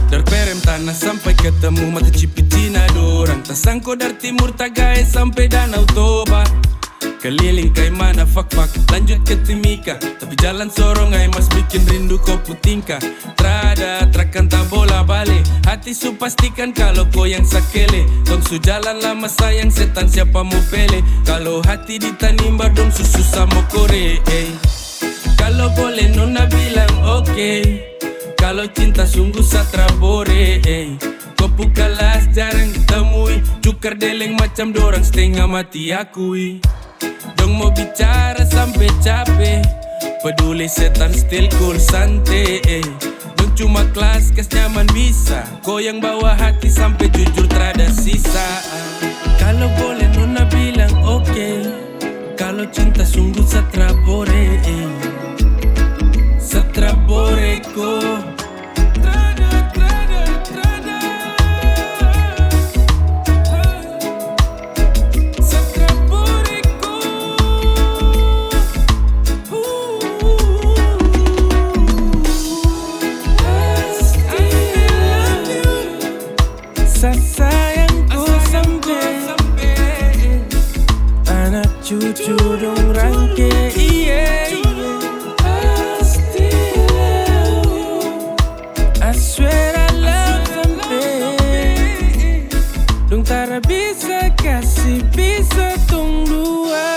Dari Perem tanah sampai ketemu mata Cipitina dorang. Tasangko dari timur Tagay sampai Danau Toba. Keliling kai mana fak-fak lanjut ke Timika. Tapi jalan sorong ay mas bikin rindu kopu tingkah. Trada trakan tak bola balik. Hati su pastikan kalau kau yang sakele. Dong su jalan lama sayang setan siapa mau pele. Kalau hati ditanimba dong su susah mau kore. Kalau boleh nona bilang oke. Kalau cinta sungguh satrabore. Kopu kalas jarang ditemui. Cukar deleng macam dorang setengah mati akui. Dong mau bicara sampai capek. Peduli setan still cool santai. Dong cuma kelas kes nyaman bisa. Kau yang bawa hati sampai jujur terada sisa. Kalau boleh nona bilang oke. Kalau cinta sungguh satrabore. Satrabore ko. Cucu dong rangke I still love you. I swear I love sampai. Dong tara bisa kasih bisa tung dua.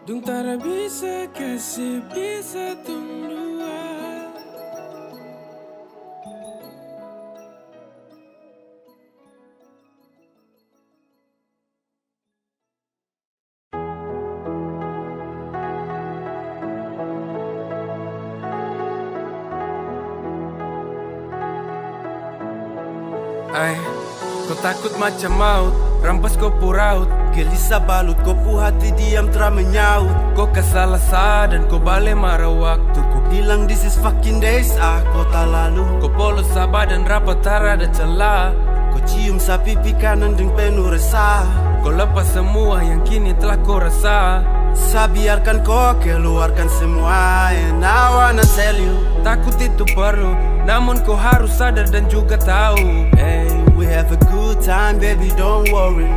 Dong tara bisa kasih bisa tung dua. Kau takut macam maut, rampas kopu raut.
Gelisah balut kopu hati diam tra menyaut.
Kau kesalah sah dan kau balik marah waktu. Kau
bilang this is fucking days kota lalu.
Kau polos sabar dan rapat tak ada celah.
Kau cium sapi kanan dengan penuh resah.
Kau lepas semua yang kini telah kau rasa.
Saya biarkan kau keluarkan semua. And I wanna tell you,
takut itu perlu, namun kau harus sadar dan juga tahu.
We have a good time, baby, don't worry.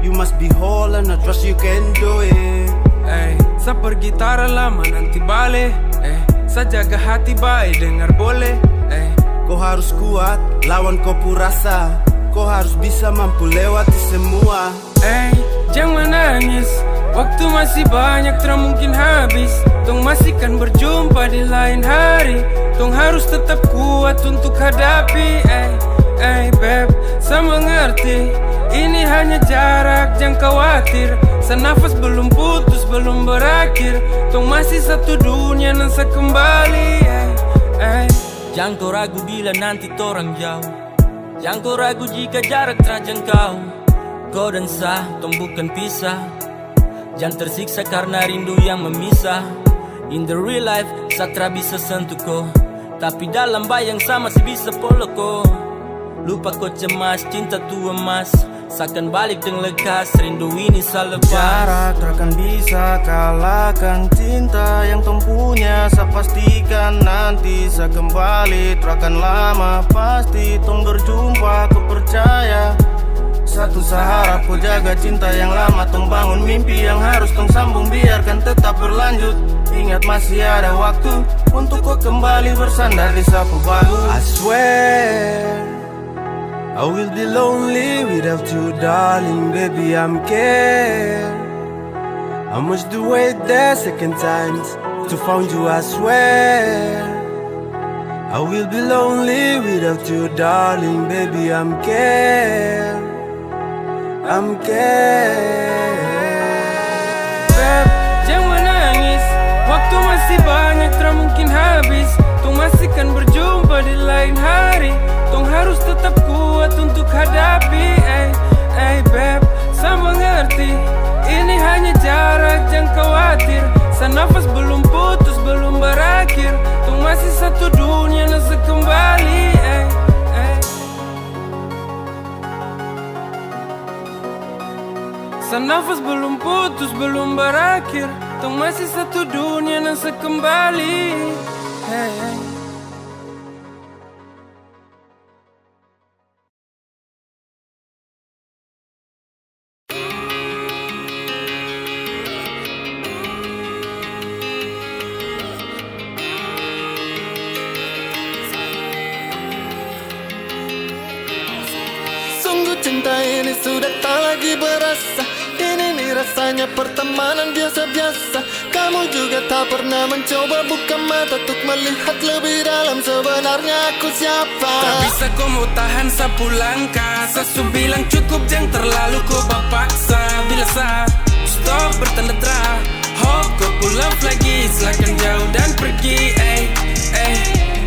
You must be whole and I trust you can do it.
Sa pergi tara lama nanti balik. Sa jaga hati baik dengar boleh.
Kau harus kuat, lawan kopu rasa. Kau harus bisa mampu lewati semua.
Jangan nangis, waktu masih banyak tak mungkin habis. Tong masih kan berjumpa di lain hari. Tong harus tetap kuat untuk hadapi. Beb, saya mengerti. Ini hanya jarak, jangan khawatir. Senafas belum putus, belum berakhir. Tong masih satu dunia dan saya kembali.
Jangan kau ragu bila nanti torang jauh. Jangan kau ragu jika jarak terjangkau. Kau dan saya, tong bukan pisah. Jangan tersiksa karena rindu yang memisah. In the real life, Satra bisa sentuh kau, tapi dalam bayang sama masih bisa peluk kau. Lupa kau cemas, cinta tu emas. Seakan balik dengan lekas, rindu ini selepas.
Jarak takkan bisa kalahkan cinta yang tong punya. Saya pastikan nanti saya kembali. Takkan lama pasti tong berjumpa, ku percaya. Satu seharap ku jaga cinta yang lama. Tong bangun mimpi yang harus tong sambung, biarkan tetap berlanjut. Ingat masih ada waktu untuk kau kembali bersandar di sapu bahu. I swear I will be lonely without you, darling. Baby, I'm scared. I must do wait there second times to find you, I swear. I will be lonely without you, darling. Baby, I'm scared. I'm scared.
Beb, jangan nangis, waktu masih banyak tak mungkin habis. Tong masih kan berjumpa di lain hari. Tong harus tetap kuat untuk hadapi. Beb, saya mengerti. Ini hanya jarak, jangan khawatir. Senafas belum putus, belum berakhir. Tong masih satu dunia dan sekembali. Senafas belum putus, belum berakhir. Tong masih satu dunia dan sekembali. Hey, hey.
Sungguh cinta ini sudah tak lagi berasa. Ini nih rasanya pertemanan biasa-biasa. Kamu juga tak pernah mencoba buka mata untuk melihat lebih dalam sebenarnya aku siapa.
Tak bisa kau mau tahan sapu langkah. Sasu bilang cukup jangan terlalu kau paksa. Bila sah stop bertanda terah. Hope kau pull up lagi. Silakan jauh dan pergi.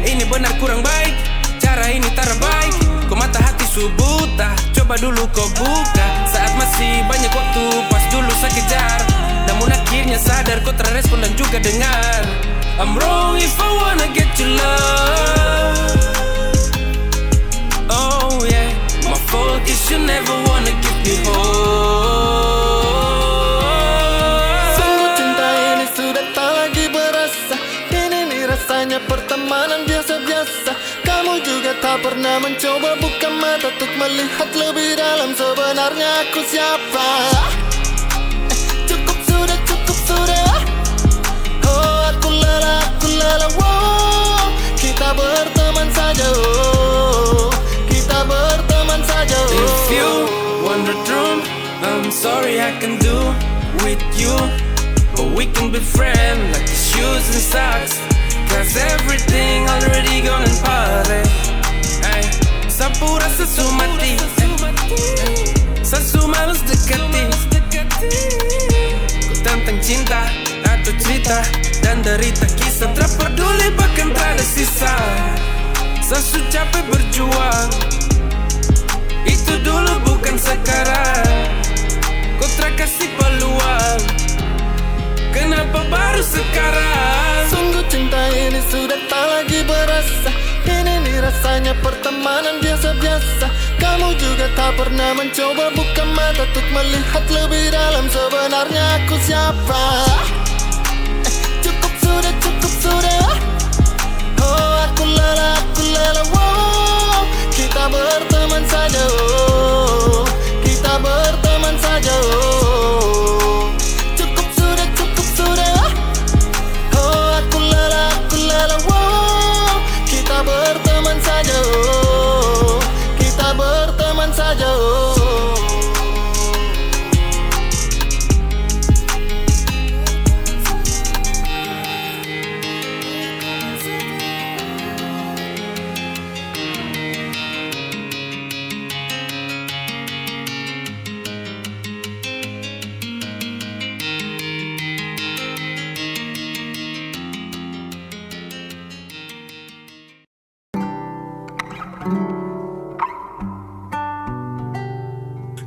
Ini benar kurang baik. Cara ini tak baik. Kau mata hati subuta. Coba dulu kau buka. Saat masih banyak waktu. Pas dulu saya kejar. Namun akhirnya sadar kau terrespon dan juga dengar. I'm wrong if I wanna get your love. Oh yeah. My fault is you never wanna give me hope.
Sungguh cinta ini sudah tak lagi berasa. Ini nih rasanya pertemanan biasa-biasa. Kamu juga tak pernah mencoba buka mata untuk melihat lebih dalam sebenarnya aku siapa. Cukup sudah. Oh aku lelah, wow. Kita berteman saja, oh. Kita berteman saja, oh.
If you want the truth, I'm sorry I can do with you. But we can be friends like the shoes and socks. Cause everything already gone and party. Sapu rasa sumati, sasu malus dekati. Ku tentang cinta atau cerita dan derita kisah. Tak peduli bahkan tak ada sisa. Sasu capek berjuang. Itu dulu bukan sekarang. Kau tak kasih peluang. Kenapa baru sekarang?
Sungguh cinta ini sudah tak lagi berasa. Ini nih rasanya pertemanan biasa-biasa. Kamu juga tak pernah mencoba buka mata untuk melihat lebih dalam sebenarnya aku siapa. Cukup sudah. Oh aku lelah, wow. Kita berteman saja, oh. Kita berteman saja, oh. Cukup sudah. Oh aku lelah, wow. Kita berteman saja, oh. Kita berteman saja, oh.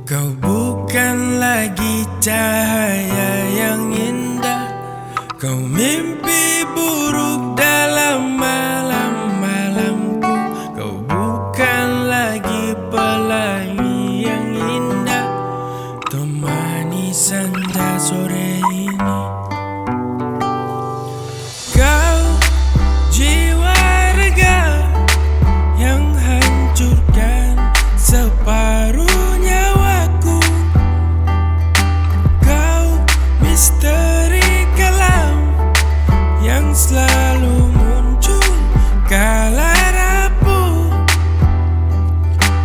Kau bukan lagi cahaya yang indah. Kau mimpi buruk dalam malam-malamku. Kau bukan lagi pelangi yang indah. Temani senja sore ini. Kau jiwa rega yang hancurkan separuh nyawaku. Kau misteri kelam yang selalu muncul kala rapuh.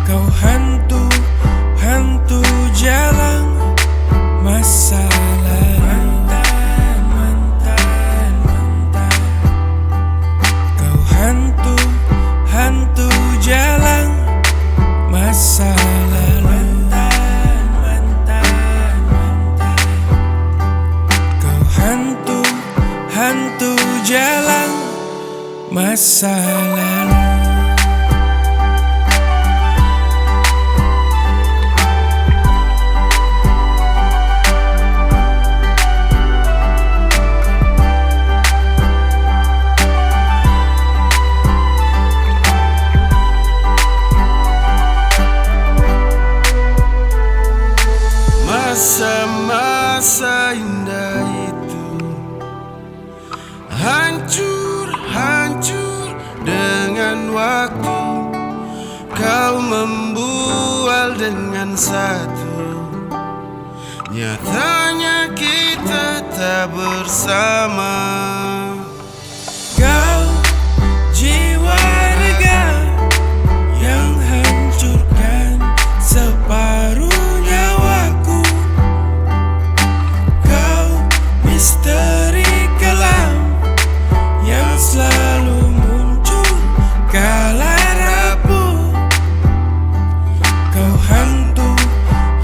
Kau hantu jalan masa lalu. dengan satu. Nyatanya kita tak bersama. Kau jiwa raga yang hancurkan separuh nyawaku. Kau misteri kelam yang selalu muncul kala rapuh. Kau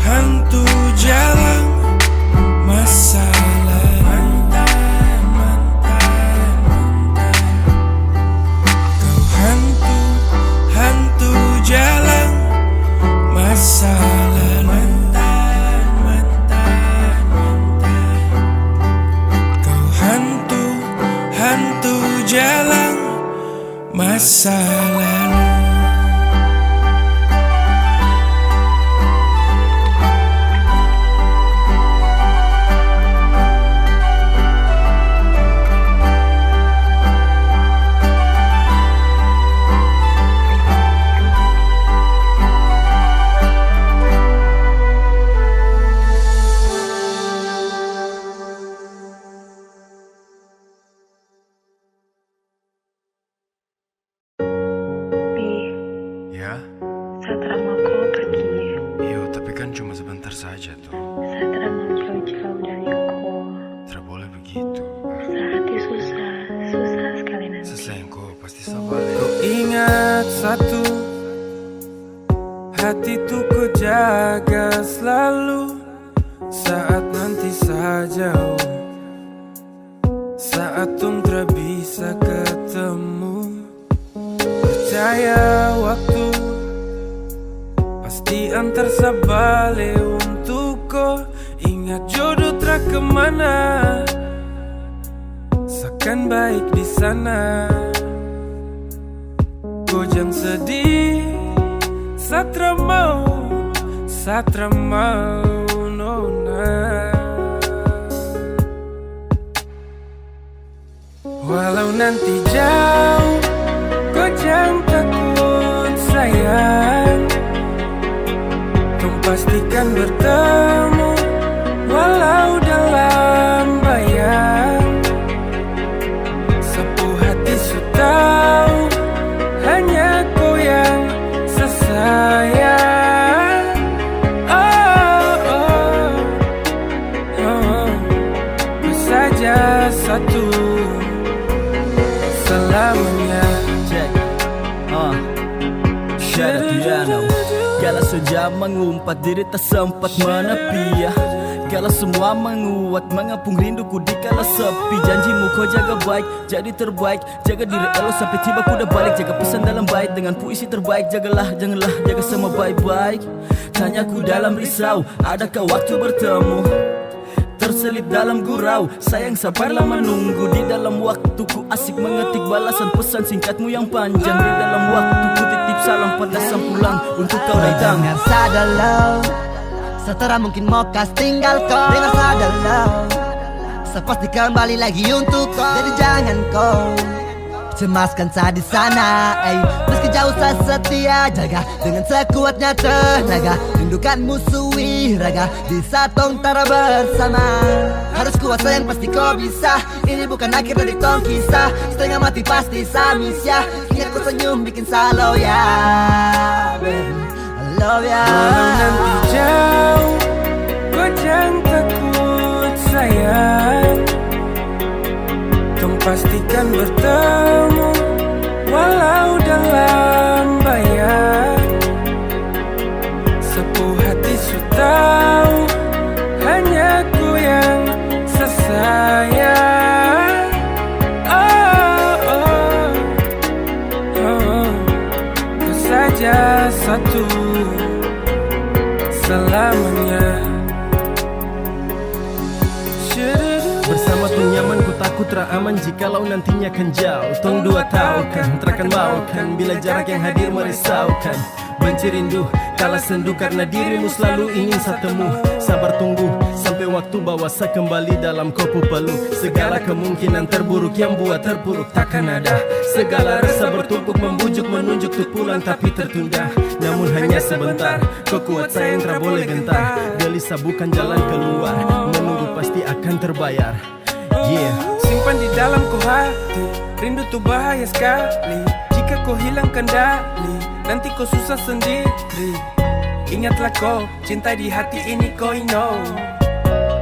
hantu jalan masalah. Kau hantu jalan masalah. Kau hantu jalan masa lalu.
Satra mau kau pergi.
Iya, tapi kan cuma sebentar saja tuh.
Satra mau jauh-jauh dari kau.
Tidak boleh begitu.
Sehati susah sekali nanti.
Sesayang kau pasti sabar. Kau ingat satu, hati tuh kau jaga selalu. Saat nanti saja, saat tung tak bisa ketemu. Percaya waktu pasti antar sabale untuk kau. Ingat jodoh tak kemana, seakan baik di sana. Kau jangan sedih, Satra mau nona. Walau nanti jauh, kau jangan takut sayang. Pastikan bertemu walau dalam bayang. Sapu hati su tahu hanya kau yang sesayang. Kau saja satu selamanya.
Kala saja mengumpat diri tak sempat menepi ya. Kala semua menguat mengepung rinduku di kala sepi. Janjimu kau jaga baik, jadi terbaik. Jaga diri elo sampai tiba ku udah balik. Jaga pesan dalam bait dengan puisi terbaik. Jagalah, janganlah, jaga semua baik-baik. Tanyaku dalam risau, adakah waktu bertemu? Terselip dalam gurau, sayang sabarlah menunggu. Di dalam waktuku asik mengetik balasan pesan singkatmu yang panjang. Di dalam waktuku titip salam pada sang pulang untuk kau datang.
Dengar sadalau, setelah mungkin mau kas tinggal kau. Dengar sadalau, sepasti kembali lagi untuk kau. Jadi jangan kau cemaskan saat di sana, meski jauh saya setia jaga dengan sekuatnya tenaga. Rindukan musuhi raga di satong tara bersama. Harus kuat sayang pasti kau bisa. Ini bukan akhir dari tong kisah. Setengah mati pasti samis ya. Ingat kau senyum bikin salau ya, baby, I love ya.
Walau nanti jauh, kau jangan takut sayang. Tong pastikan bertemu walau dalam bayang. Sapu hati su tahu hanya ku yang sesayang. Kau saja satu selamanya.
Bersama tu nyaman ku takut ra aman jikalau nantinya kan jauh. Tong dua tahu kan, terakan mau kan bila jarak yang hadir merisaukan.
benci rindu, kala sendu karena dirimu selalu ingin saya temu. Sabar tunggu sampai waktu bawa saya kembali dalam kopu peluk. Segala kemungkinan terburuk yang buat terpuruk takkan ada. Segala rasa bertumpuk membujuk menunjuk tuh pulang tapi tertunda. Namun hanya sebentar, kau kuat sayang tak boleh gentar. Gelisah bukan jalan keluar, menunggu pasti akan terbayar. Yeah. Simpan di dalam kau hati, rindu tuh bahaya sekali. Jika kau hilang kendali, nanti kau susah sendiri. Ingatlah kau, cinta di hati ini kau know.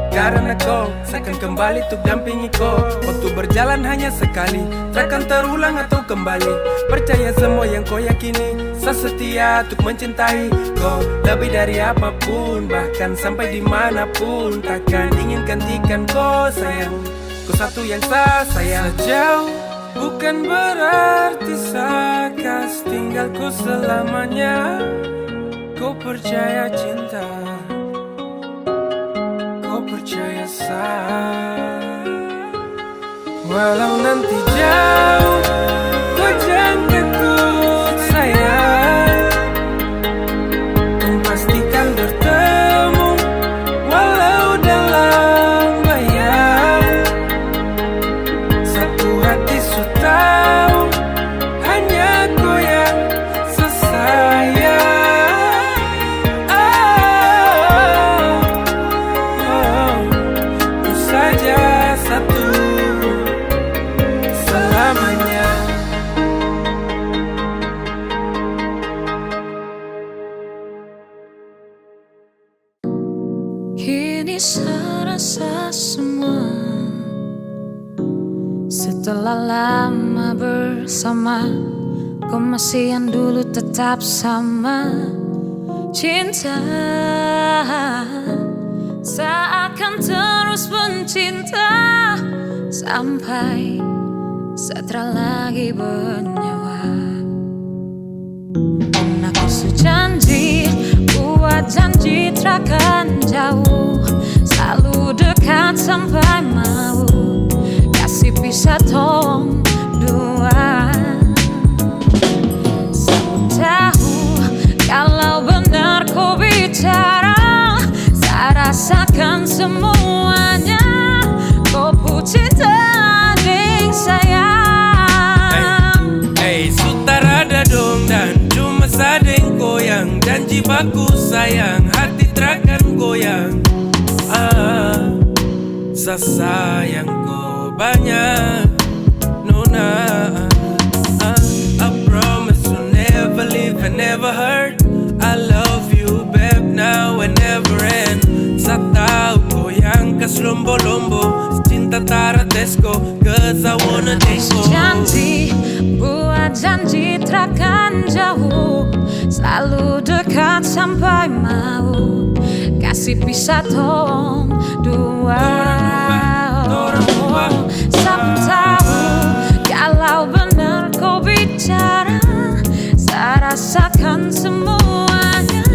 Karena kau, saya akan kembali untuk dampingi kau. Waktu berjalan hanya sekali, takkan terulang atau kembali. Percaya semua yang kau yakini, saya setia untuk mencintai kau lebih dari apapun. Bahkan sampai dimanapun, takkan ingin gantikan kau sayang. Kau satu yang saya sayang. Sejauh bukan berarti saya kas tinggal kau selamanya. Kau percaya cinta, kau percaya saya. Walau nanti jauh, kau jangan takut sayang. Kau pastikan bertemu, walau dalam bayang. Satu hati su tahu, hanya kau yang sesayang. Kau saja satu selamanya.
Kini serasa semua setelah lama bersama, kau masih yang dulu tetap sama. Cinta seakan terus mencinta sampai setelah lagi bernyawa. Dan aku sejanji, buat janji takkan jauh, selalu dekat sampai mau kasih pisah tong dua. Saya tahu kalau benar kau bicara, saya rasakan semuanya. Kau pun cinta adik sayang.
Hey, sutara ada dong dan cuma sadeng goyang. Janji baku sayang, hati terakan goyang. Saya sayang kau banyak, Nona. I promise to never leave and never hurt. I love you babe now and never end. Saya tahu kau yang kas lombo-lombo, cinta taratesko, cause I wanna take you.
Janji, buat janji takkan jauh, selalu dekat sampai mau kasih pisah tong dua. Saya tahu kalau benar kau bicara, saya rasakan semuanya.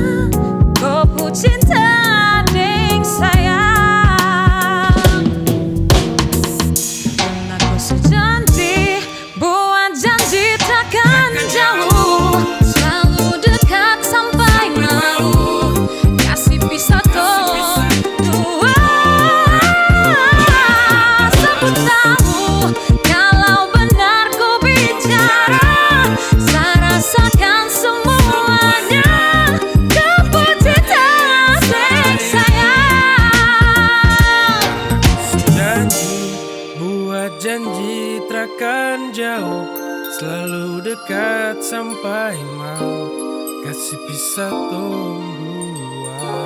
Kau pun cinta adik sayang. Dan aku sejanji, buat janji takkan jauh, selalu dekat sampai mau kasih pisah tong dua. Saya tahu kalau benar kau bicara, saya rasakan semuanya. Kau pun cinta adik sayang.
Janji, buat janji takkan jauh, selalu dekat sampai mau kasih pisah tong dua.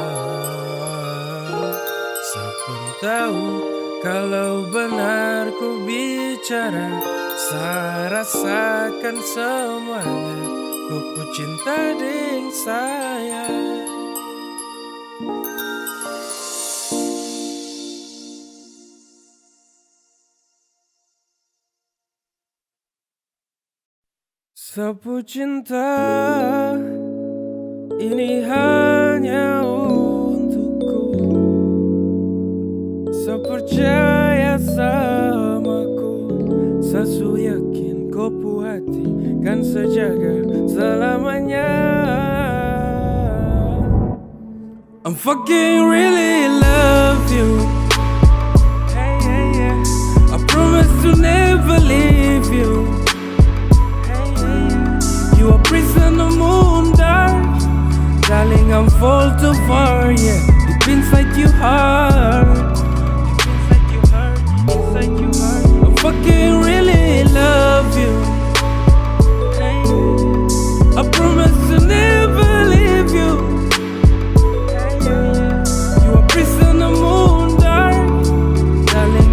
Saya pun tahu kalau benar ku bicara, saya rasakan semuanya. Ku pun cinta dengan saya. Sapu cinta ini hanya untukku. Saya percaya samaku, saya yakin kau pu hati kan sejaga selamanya. I'm fucking really love you. Hey, hey, yeah. I promise to never leave you. Hey, hey, yeah. You are prisoner moon dark. Darling, I'm fall too far, yeah. Deep inside your heart. Inside your heart, inside your heart. I fucking really love you. Hey, I promise to never leave you.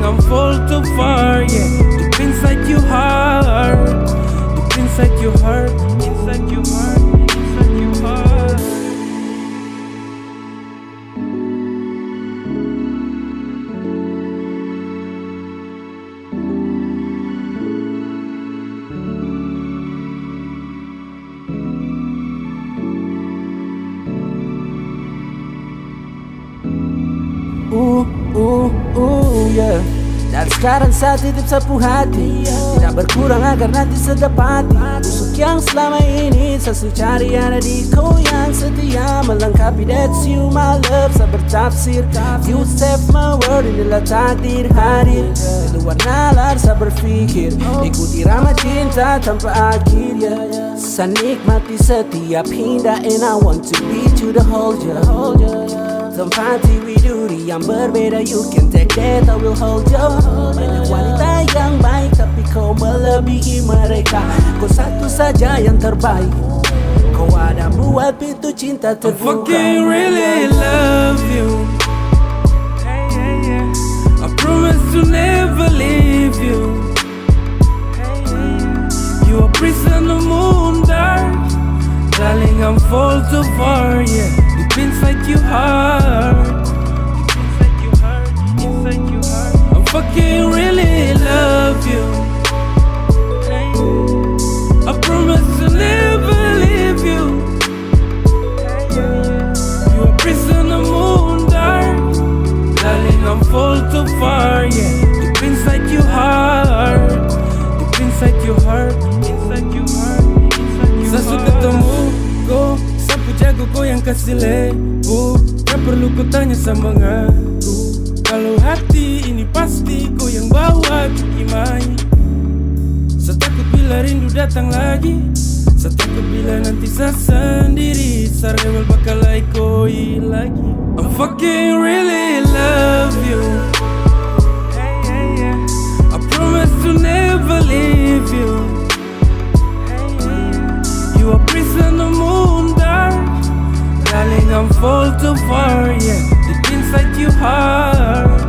I'm fall too far, yeah. Deep inside your heart, deep inside your heart, inside your heart, inside your heart.
Yeah. Dan sekarang saya titip sapu hati, tidak berkurang agar nanti sedapati busuk yang selama ini saya cari ada di kau yang setia melengkapi. That's you my love, saya bertafsir you save my world, inilah takdir hadir di luar nalar saya berpikir ikuti ramah cinta tanpa akhir, ya. Saya nikmati setiap hinda and I want to be to the whole ya. Tempati widuri yang berbeda, you can take that, I will hold you. Banyak wanita yang baik tapi kau melebihi mereka. Kau satu saja yang terbaik, kau ada buat pintu cinta terbuka.
I fucking really love you. Hey, hey, yeah. I promise to never leave you. Hey, hey, yeah. You are prisoner moon dark. Darling, I'm fall too far, yeah. Deep inside your heart, inside your heart, inside your heart. I fucking really love you. Hey, I promise to never leave you. Hey, you are prisoner moon dark. Darling, I'm fall too far, yeah. Deep inside your heart, deep inside your heart, inside your heart, inside your heart. Saya suka ketemu kau, sapu jago kau yang kasih label. Tak perlu kau tanya sama aku, kalau hati ini pasti kau yang bawa kikimai. Saya takut bila rindu datang lagi, saya takut bila nanti saya sendiri, saya rewel bakal ikoi lagi. I'm fucking really love you. Hey, hey, yeah. I promise to never leave you. You are prisoner moon dark. Darling, I'm fall too far, yeah. Deep inside your heart.